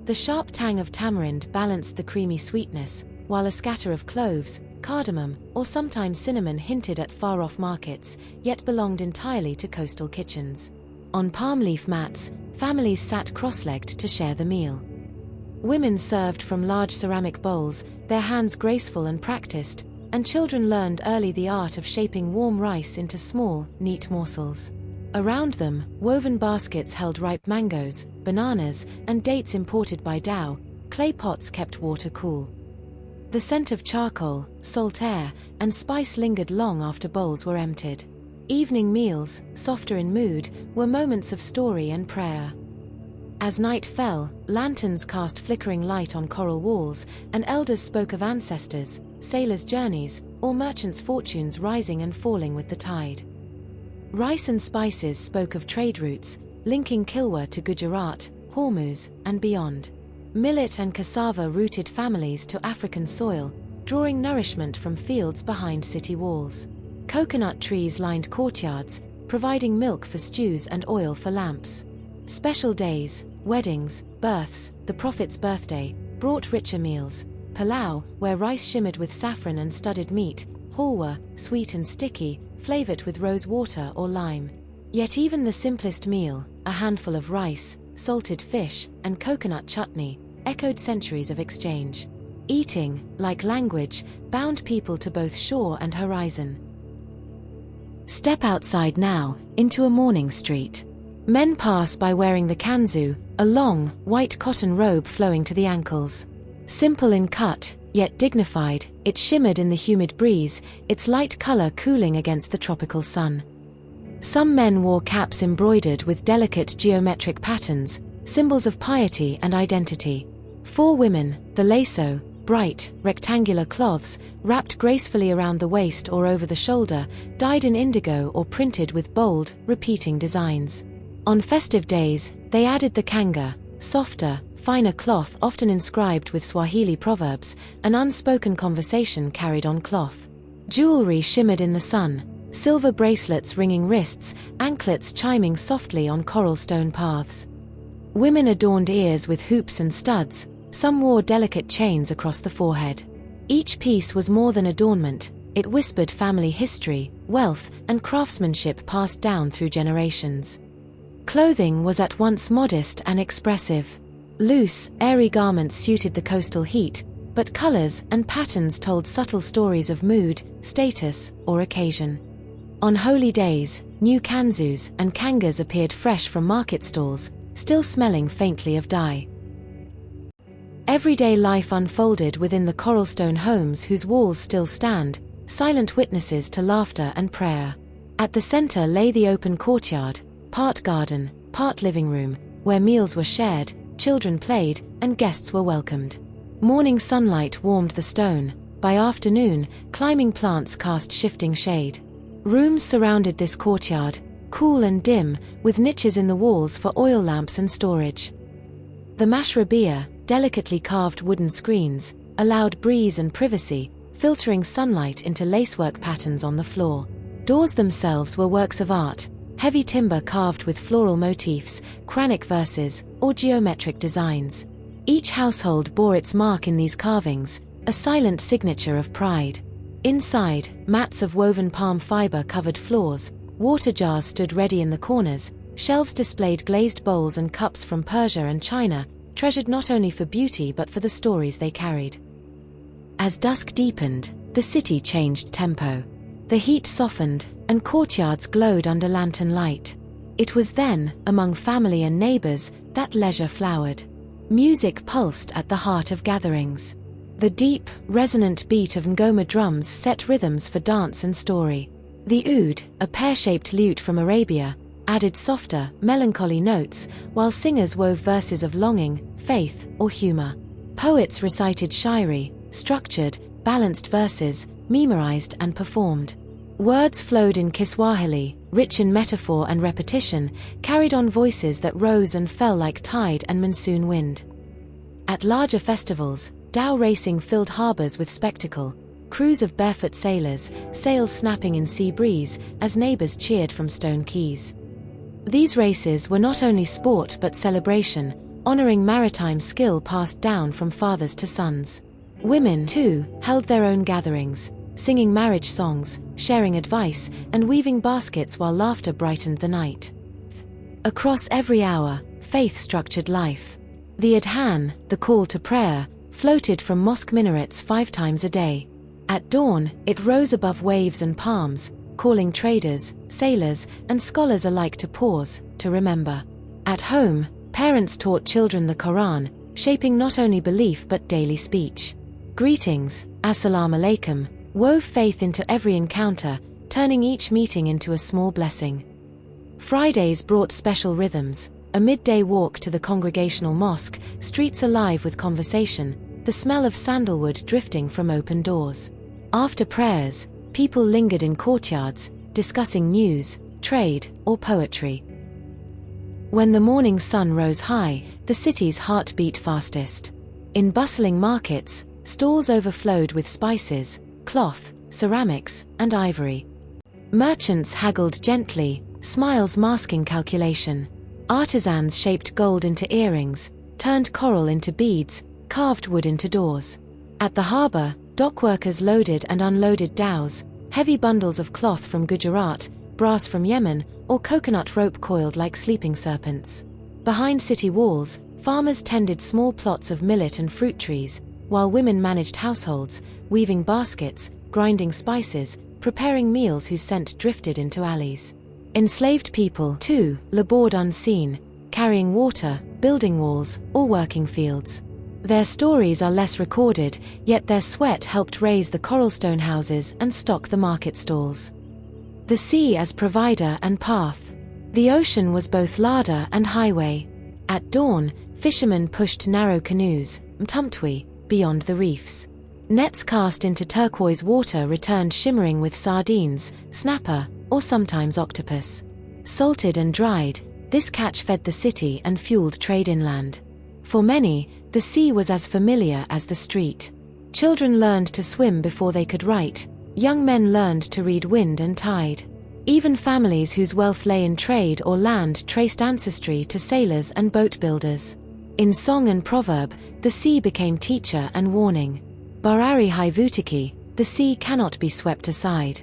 The sharp tang of tamarind balanced the creamy sweetness, while a scatter of cloves, cardamom, or sometimes cinnamon hinted at far-off markets, yet belonged entirely to coastal kitchens. On palm leaf mats, families sat cross-legged to share the meal. Women served from large ceramic bowls, their hands graceful and practiced, and children learned early the art of shaping warm rice into small, neat morsels. Around them, woven baskets held ripe mangoes, bananas, and dates imported by Dhow. Clay pots kept water cool. The scent of charcoal, salt air, and spice lingered long after bowls were emptied. Evening meals, softer in mood, were moments of story and prayer. As night fell, lanterns cast flickering light on coral walls, and elders spoke of ancestors, sailors' journeys, or merchants' fortunes rising and falling with the tide. Rice and spices spoke of trade routes, linking Kilwa to Gujarat, Hormuz, and beyond. Millet and cassava rooted families to African soil, drawing nourishment from fields behind city walls. Coconut trees lined courtyards, providing milk for stews and oil for lamps. Special days, weddings, births, the Prophet's birthday, brought richer meals. Palau, where rice shimmered with saffron and studded meat, halwa, sweet and sticky, flavored with rose water or lime. Yet even the simplest meal, a handful of rice, salted fish, and coconut chutney, echoed centuries of exchange. Eating, like language, bound people to both shore and horizon. Step outside now, into a morning street. Men pass by wearing the kanzu, a long, white cotton robe flowing to the ankles. Simple in cut, yet dignified, it shimmered in the humid breeze, its light color cooling against the tropical sun. Some men wore caps embroidered with delicate geometric patterns, symbols of piety and identity. For women, the lasso, bright, rectangular cloths, wrapped gracefully around the waist or over the shoulder, dyed in indigo or printed with bold, repeating designs. On festive days, they added the kanga, softer, finer cloth often inscribed with Swahili proverbs, an unspoken conversation carried on cloth. Jewelry shimmered in the sun, silver bracelets ringing wrists, anklets chiming softly on coral stone paths. Women adorned ears with hoops and studs, some wore delicate chains across the forehead. Each piece was more than adornment, it whispered family history, wealth, and craftsmanship passed down through generations. Clothing was at once modest and expressive. Loose, airy garments suited the coastal heat, but colors and patterns told subtle stories of mood, status, or occasion. On holy days, new kanzus and kangas appeared fresh from market stalls, still smelling faintly of dye. Everyday life unfolded within the coralstone homes whose walls still stand, silent witnesses to laughter and prayer. At the center lay the open courtyard, part garden, part living room, where meals were shared, children played, and guests were welcomed. Morning sunlight warmed the stone. By afternoon, climbing plants cast shifting shade. Rooms surrounded this courtyard, cool and dim, with niches in the walls for oil lamps and storage. The mashrabiyah, delicately carved wooden screens, allowed breeze and privacy, filtering sunlight into lacework patterns on the floor. Doors themselves were works of art, heavy timber carved with floral motifs, Quranic verses, or geometric designs. Each household bore its mark in these carvings, a silent signature of pride. Inside, mats of woven palm fiber covered floors, water jars stood ready in the corners, shelves displayed glazed bowls and cups from Persia and China, treasured not only for beauty but for the stories they carried. As dusk deepened, the city changed tempo. The heat softened, and courtyards glowed under lantern light. It was then, among family and neighbors, that leisure flowered. Music pulsed at the heart of gatherings. The deep, resonant beat of ngoma drums set rhythms for dance and story. The oud, a pear-shaped lute from Arabia, added softer, melancholy notes, while singers wove verses of longing, faith, or humor. Poets recited shairi, structured, balanced verses, memorized and performed. Words flowed in Kiswahili, rich in metaphor and repetition, carried on voices that rose and fell like tide and monsoon wind. At larger festivals, dhow racing filled harbors with spectacle, crews of barefoot sailors, sails snapping in sea breeze, as neighbors cheered from stone quays. These races were not only sport but celebration, honoring maritime skill passed down from fathers to sons. Women, too, held their own gatherings, singing marriage songs, sharing advice, and weaving baskets while laughter brightened the night. Across every hour, faith structured life. The adhan, the call to prayer, floated from mosque minarets 5 times a day. At dawn, it rose above waves and palms, calling traders, sailors, and scholars alike to pause, to remember. At home, parents taught children the Quran, shaping not only belief but daily speech. Greetings, Assalamu alaikum, wove faith into every encounter, turning each meeting into a small blessing. Fridays brought special rhythms, a midday walk to the congregational mosque, streets alive with conversation, the smell of sandalwood drifting from open doors. After prayers, people lingered in courtyards, discussing news, trade, or poetry. When the morning sun rose high, the city's heart beat fastest. In bustling markets, stalls overflowed with spices, cloth, ceramics, and ivory. Merchants haggled gently, smiles masking calculation. Artisans shaped gold into earrings, turned coral into beads, carved wood into doors. At the harbor, dockworkers loaded and unloaded dhows, heavy bundles of cloth from Gujarat, brass from Yemen, or coconut rope coiled like sleeping serpents. Behind city walls, farmers tended small plots of millet and fruit trees, while women managed households, weaving baskets, grinding spices, preparing meals whose scent drifted into alleys. Enslaved people, too, labored unseen, carrying water, building walls, or working fields. Their stories are less recorded, yet their sweat helped raise the coralstone houses and stock the market stalls. The sea as provider and path. The ocean was both larder and highway. At dawn, fishermen pushed narrow canoes, mtumtwi, beyond the reefs. Nets cast into turquoise water returned shimmering with sardines, snapper, or sometimes octopus. Salted and dried, this catch fed the city and fueled trade inland. For many, the sea was as familiar as the street. Children learned to swim before they could write. Young men learned to read wind and tide. Even families whose wealth lay in trade or land traced ancestry to sailors and boat builders. In song and proverb, the sea became teacher and warning. Barari haivutiki, the sea cannot be swept aside.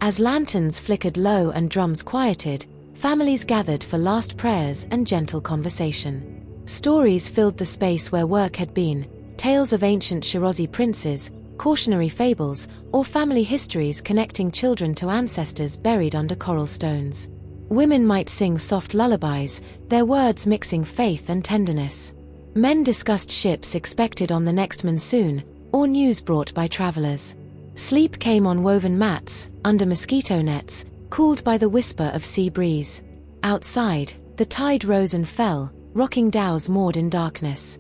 As lanterns flickered low and drums quieted, families gathered for last prayers and gentle conversation. Stories filled the space where work had been, tales of ancient Shirazi princes, cautionary fables, or family histories connecting children to ancestors buried under coral stones. Women might sing soft lullabies, their words mixing faith and tenderness. Men discussed ships expected on the next monsoon, or news brought by travelers. Sleep came on woven mats, under mosquito nets, cooled by the whisper of sea breeze. Outside, the tide rose and fell, rocking dhows moored in darkness.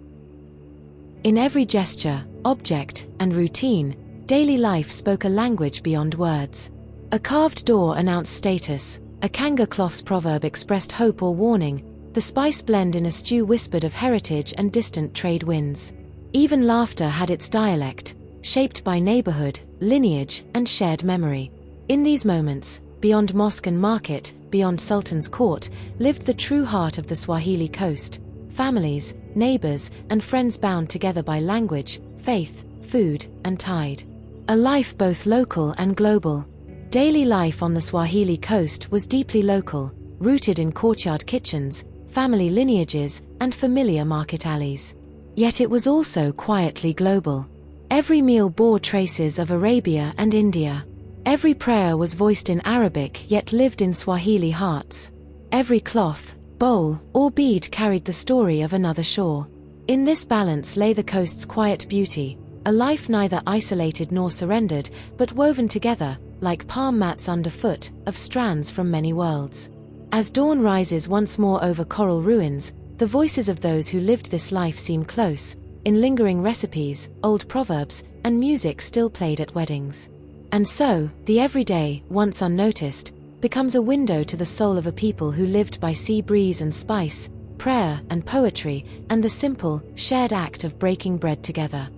In every gesture, object, and routine, daily life spoke a language beyond words. A carved door announced status, a kanga cloth's proverb expressed hope or warning, the spice blend in a stew whispered of heritage and distant trade winds. Even laughter had its dialect, shaped by neighborhood, lineage, and shared memory. In these moments, beyond mosque and market, beyond Sultan's court, lived the true heart of the Swahili coast. Families, neighbors, and friends bound together by language, faith, food, and tide. A life both local and global. Daily life on the Swahili coast was deeply local, rooted in courtyard kitchens, family lineages, and familiar market alleys. Yet it was also quietly global. Every meal bore traces of Arabia and India. Every prayer was voiced in Arabic yet lived in Swahili hearts. Every cloth, bowl, or bead carried the story of another shore. In this balance lay the coast's quiet beauty, a life neither isolated nor surrendered, but woven together, like palm mats underfoot, of strands from many worlds. As dawn rises once more over coral ruins, the voices of those who lived this life seem close, in lingering recipes, old proverbs, and music still played at weddings. And so, the everyday, once unnoticed, becomes a window to the soul of a people who lived by sea breeze and spice, prayer and poetry, and the simple, shared act of breaking bread together.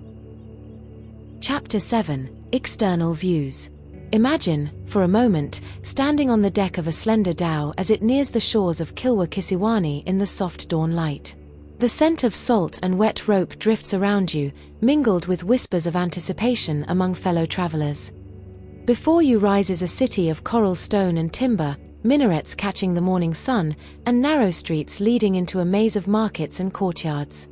Chapter 7: External Views. Imagine, for a moment, standing on the deck of a slender dhow as it nears the shores of Kilwa Kisiwani in the soft dawn light. The scent of salt and wet rope drifts around you, mingled with whispers of anticipation among fellow travelers. Before you rises a city of coral stone and timber, minarets catching the morning sun, and narrow streets leading into a maze of markets and courtyards.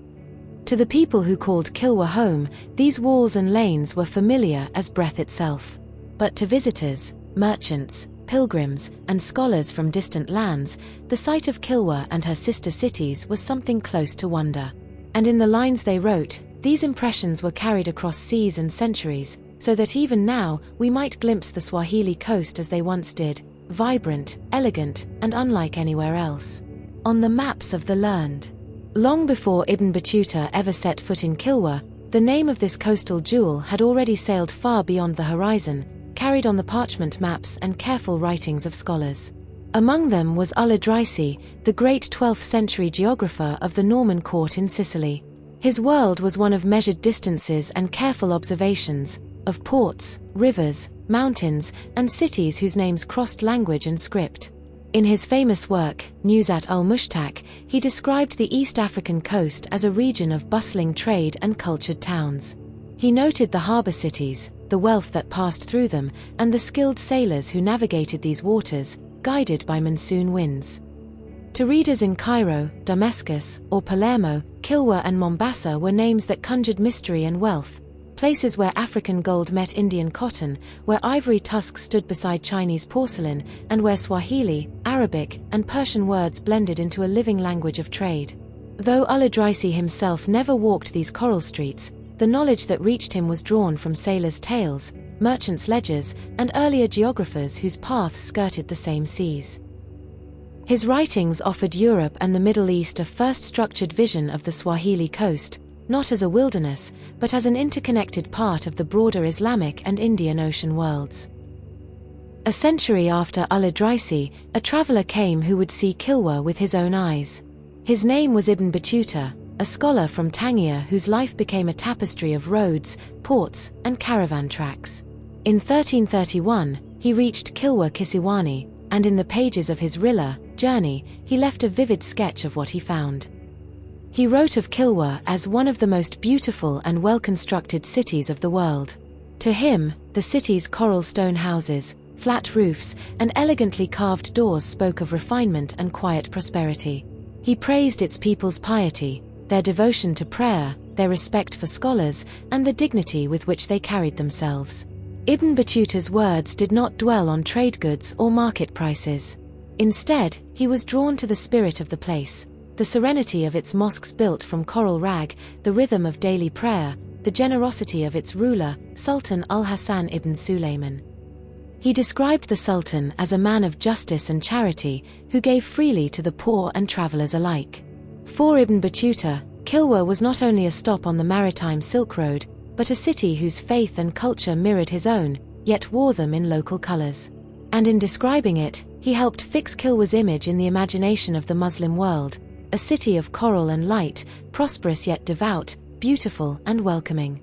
To the people who called Kilwa home, these walls and lanes were familiar as breath itself. But to visitors, merchants, pilgrims, and scholars from distant lands, the sight of Kilwa and her sister cities was something close to wonder. And in the lines they wrote, these impressions were carried across seas and centuries, so that even now, we might glimpse the Swahili coast as they once did, vibrant, elegant, and unlike anywhere else. On the maps of the learned. Long before Ibn Battuta ever set foot in Kilwa, the name of this coastal jewel had already sailed far beyond the horizon, carried on the parchment maps and careful writings of scholars. Among them was Al-Idrisi, the great 12th century geographer of the Norman court in Sicily. His world was one of measured distances and careful observations, of ports, rivers, mountains, and cities whose names crossed language and script. In his famous work, Nuzhat al-Mushtaq, he described the East African coast as a region of bustling trade and cultured towns. He noted the harbor cities, the wealth that passed through them, and the skilled sailors who navigated these waters, guided by monsoon winds. To readers in Cairo, Damascus, or Palermo, Kilwa and Mombasa were names that conjured mystery and wealth, places where African gold met Indian cotton, where ivory tusks stood beside Chinese porcelain, and where Swahili, Arabic, and Persian words blended into a living language of trade. Though Al-Idrisi himself never walked these coral streets, the knowledge that reached him was drawn from sailors' tales, merchants' ledgers, and earlier geographers whose paths skirted the same seas. His writings offered Europe and the Middle East a first structured vision of the Swahili coast, not as a wilderness, but as an interconnected part of the broader Islamic and Indian Ocean worlds. A century after Al-Idrisi, a traveler came who would see Kilwa with his own eyes. His name was Ibn Battuta, a scholar from Tangier whose life became a tapestry of roads, ports, and caravan tracks. In 1331, he reached Kilwa Kisiwani, and in the pages of his Rilla, Journey, he left a vivid sketch of what he found. He wrote of Kilwa as one of the most beautiful and well-constructed cities of the world. To him, the city's coral stone houses, flat roofs, and elegantly carved doors spoke of refinement and quiet prosperity. He praised its people's piety, their devotion to prayer, their respect for scholars, and the dignity with which they carried themselves. Ibn Battuta's words did not dwell on trade goods or market prices. Instead, he was drawn to the spirit of the place, the serenity of its mosques built from coral rag, the rhythm of daily prayer, the generosity of its ruler, Sultan al-Hasan ibn Sulayman. He described the Sultan as a man of justice and charity, who gave freely to the poor and travelers alike. For Ibn Battuta, Kilwa was not only a stop on the maritime Silk Road, but a city whose faith and culture mirrored his own, yet wore them in local colors. And in describing it, he helped fix Kilwa's image in the imagination of the Muslim world, a city of coral and light, prosperous yet devout, beautiful and welcoming.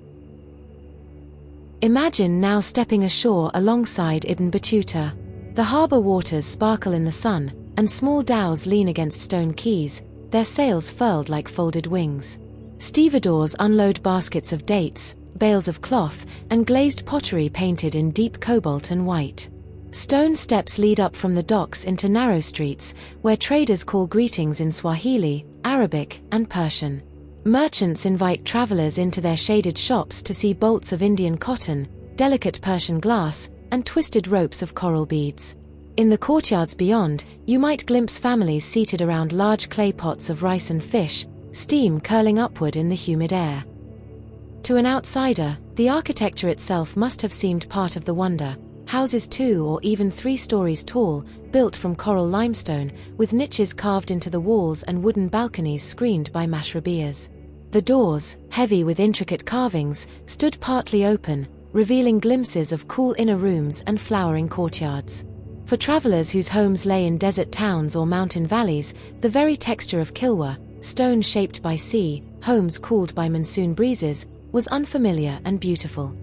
Imagine now stepping ashore alongside Ibn Battuta. The harbor waters sparkle in the sun, and small dhows lean against stone quays, their sails furled like folded wings. Stevedores unload baskets of dates, bales of cloth, and glazed pottery painted in deep cobalt and white. Stone steps lead up from the docks into narrow streets, where traders call greetings in Swahili, Arabic, and Persian. Merchants invite travelers into their shaded shops to see bolts of Indian cotton, delicate Persian glass, and twisted ropes of coral beads. In the courtyards beyond, you might glimpse families seated around large clay pots of rice and fish, steam curling upward in the humid air. To an outsider, the architecture itself must have seemed part of the wonder. Houses 2 or even 3 stories tall, built from coral limestone, with niches carved into the walls and wooden balconies screened by mashrabiyas. The doors, heavy with intricate carvings, stood partly open, revealing glimpses of cool inner rooms and flowering courtyards. For travelers whose homes lay in desert towns or mountain valleys, the very texture of Kilwa, stone shaped by sea, homes cooled by monsoon breezes, was unfamiliar and beautiful.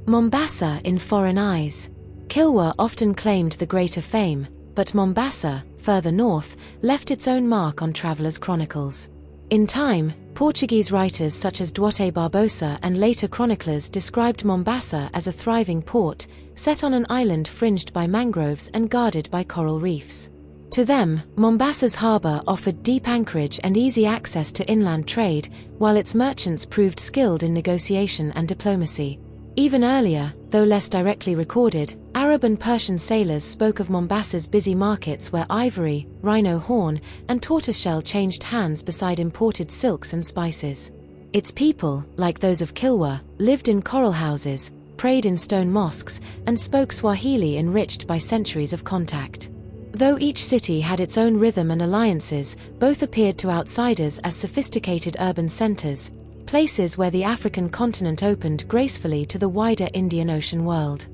Mombasa in foreign eyes. Kilwa often claimed the greater fame, but Mombasa, further north, left its own mark on travelers' chronicles. In time, Portuguese writers such as Duarte Barbosa and later chroniclers described Mombasa as a thriving port, set on an island fringed by mangroves and guarded by coral reefs. To them, Mombasa's harbour offered deep anchorage and easy access to inland trade, while its merchants proved skilled in negotiation and diplomacy. Even earlier, though less directly recorded, Arab and Persian sailors spoke of Mombasa's busy markets where ivory, rhino horn, and tortoiseshell changed hands beside imported silks and spices. Its people, like those of Kilwa, lived in coral houses, prayed in stone mosques, and spoke Swahili enriched by centuries of contact. Though each city had its own rhythm and alliances, both appeared to outsiders as sophisticated urban centers, places where the African continent opened gracefully to the wider Indian Ocean world.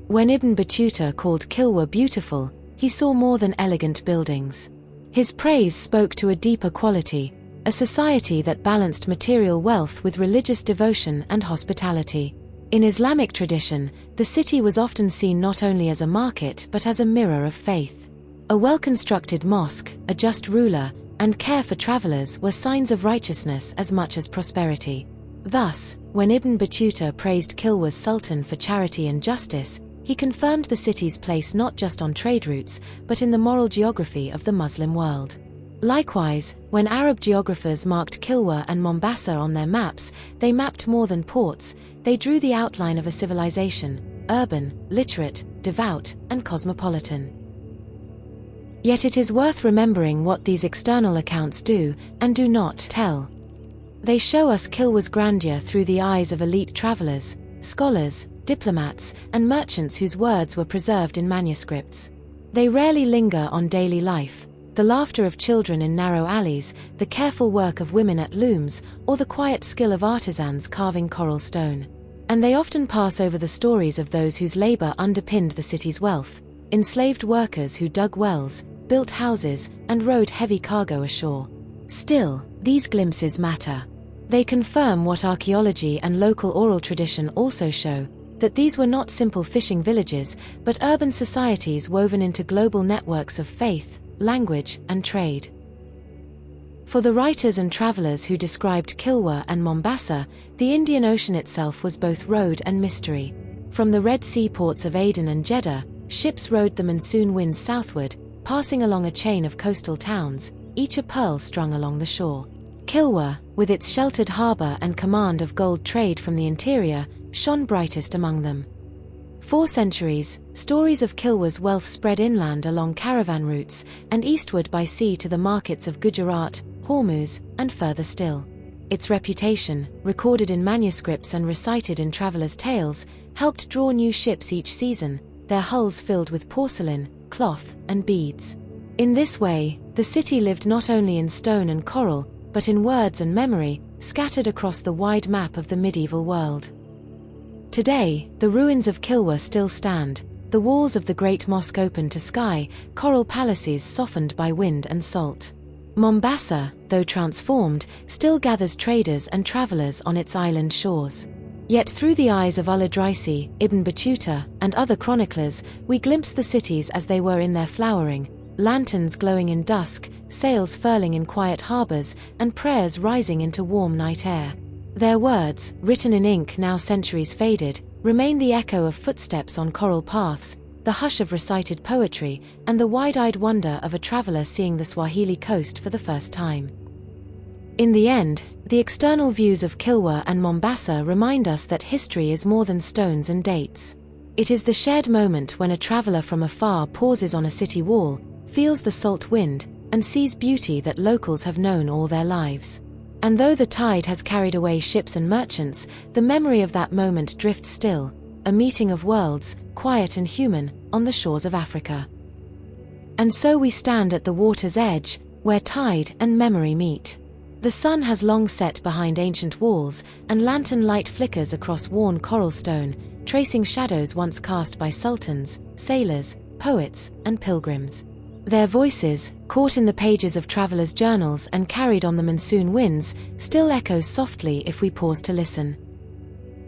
When Ibn Battuta called Kilwa beautiful, he saw more than elegant buildings. His praise spoke to a deeper quality, a society that balanced material wealth with religious devotion and hospitality. In Islamic tradition, the city was often seen not only as a market but as a mirror of faith. A well-constructed mosque, a just ruler, and care for travelers were signs of righteousness as much as prosperity. Thus, when Ibn Battuta praised Kilwa's sultan for charity and justice, he confirmed the city's place not just on trade routes, but in the moral geography of the Muslim world. Likewise, when Arab geographers marked Kilwa and Mombasa on their maps, they mapped more than ports, they drew the outline of a civilization, urban, literate, devout, and cosmopolitan. Yet it is worth remembering what these external accounts do, and do not, tell. They show us Kilwa's grandeur through the eyes of elite travelers, scholars, diplomats, and merchants whose words were preserved in manuscripts. They rarely linger on daily life, the laughter of children in narrow alleys, the careful work of women at looms, or the quiet skill of artisans carving coral stone. And they often pass over the stories of those whose labor underpinned the city's wealth, enslaved workers who dug wells, built houses, and rowed heavy cargo ashore. Still, these glimpses matter. They confirm what archaeology and local oral tradition also show, that these were not simple fishing villages, but urban societies woven into global networks of faith, language, and trade. For the writers and travelers who described Kilwa and Mombasa, the Indian Ocean itself was both road and mystery. From the Red Sea ports of Aden and Jeddah, ships rode the monsoon winds southward, passing along a chain of coastal towns, each a pearl strung along the shore. Kilwa, with its sheltered harbor and command of gold trade from the interior, shone brightest among them. For centuries, stories of Kilwa's wealth spread inland along caravan routes and eastward by sea to the markets of Gujarat, Hormuz, and further still. Its reputation, recorded in manuscripts and recited in travelers' tales, helped draw new ships each season, their hulls filled with porcelain, cloth, and beads. In this way, the city lived not only in stone and coral, but in words and memory, scattered across the wide map of the medieval world. Today, the ruins of Kilwa still stand, the walls of the great mosque open to sky, coral palaces softened by wind and salt. Mombasa, though transformed, still gathers traders and travelers on its island shores. Yet through the eyes of Al-Idrisi, Ibn Battuta, and other chroniclers, we glimpse the cities as they were in their flowering, lanterns glowing in dusk, sails furling in quiet harbors, and prayers rising into warm night air. Their words, written in ink now centuries faded, remain the echo of footsteps on coral paths, the hush of recited poetry, and the wide-eyed wonder of a traveler seeing the Swahili coast for the first time. In the end, the external views of Kilwa and Mombasa remind us that history is more than stones and dates. It is the shared moment when a traveler from afar pauses on a city wall, feels the salt wind, and sees beauty that locals have known all their lives. And though the tide has carried away ships and merchants, the memory of that moment drifts still, a meeting of worlds, quiet and human, on the shores of Africa. And so we stand at the water's edge, where tide and memory meet. The sun has long set behind ancient walls, and lantern light flickers across worn coral stone, tracing shadows once cast by sultans, sailors, poets, and pilgrims. Their voices, caught in the pages of travelers' journals and carried on the monsoon winds, still echo softly if we pause to listen.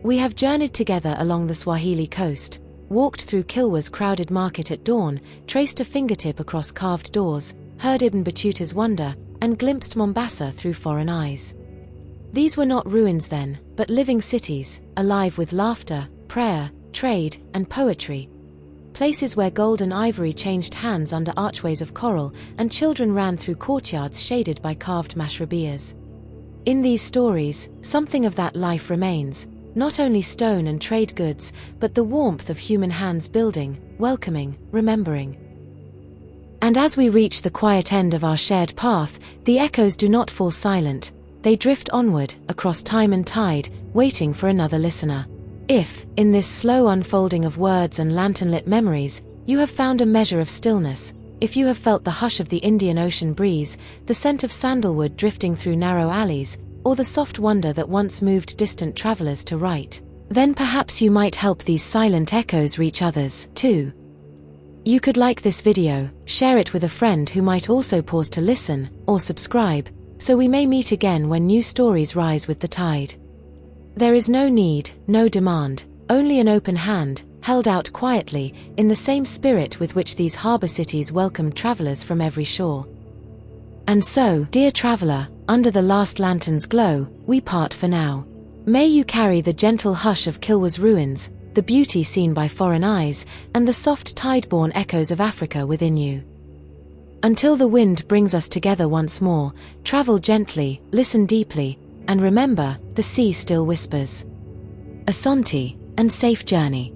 We have journeyed together along the Swahili coast, walked through Kilwa's crowded market at dawn, traced a fingertip across carved doors, heard Ibn Battuta's wonder, and glimpsed Mombasa through foreign eyes. These were not ruins then, but living cities, alive with laughter, prayer, trade, and poetry. Places where gold and ivory changed hands under archways of coral, and children ran through courtyards shaded by carved mashrabias. In these stories, something of that life remains, not only stone and trade goods, but the warmth of human hands building, welcoming, remembering. And as we reach the quiet end of our shared path, the echoes do not fall silent, they drift onward, across time and tide, waiting for another listener. If, in this slow unfolding of words and lantern-lit memories, you have found a measure of stillness, if you have felt the hush of the Indian Ocean breeze, the scent of sandalwood drifting through narrow alleys, or the soft wonder that once moved distant travelers to write, then perhaps you might help these silent echoes reach others, too. You could like this video, share it with a friend who might also pause to listen, or subscribe, so we may meet again when new stories rise with the tide. There is no need, no demand, only an open hand, held out quietly, in the same spirit with which these harbor cities welcome travelers from every shore. And so, dear traveler, under the last lantern's glow, we part for now. May you carry the gentle hush of Kilwa's ruins, the beauty seen by foreign eyes, and the soft tide-borne echoes of Africa within you. Until the wind brings us together once more, travel gently, listen deeply, and remember, the sea still whispers. Asante, and safe journey.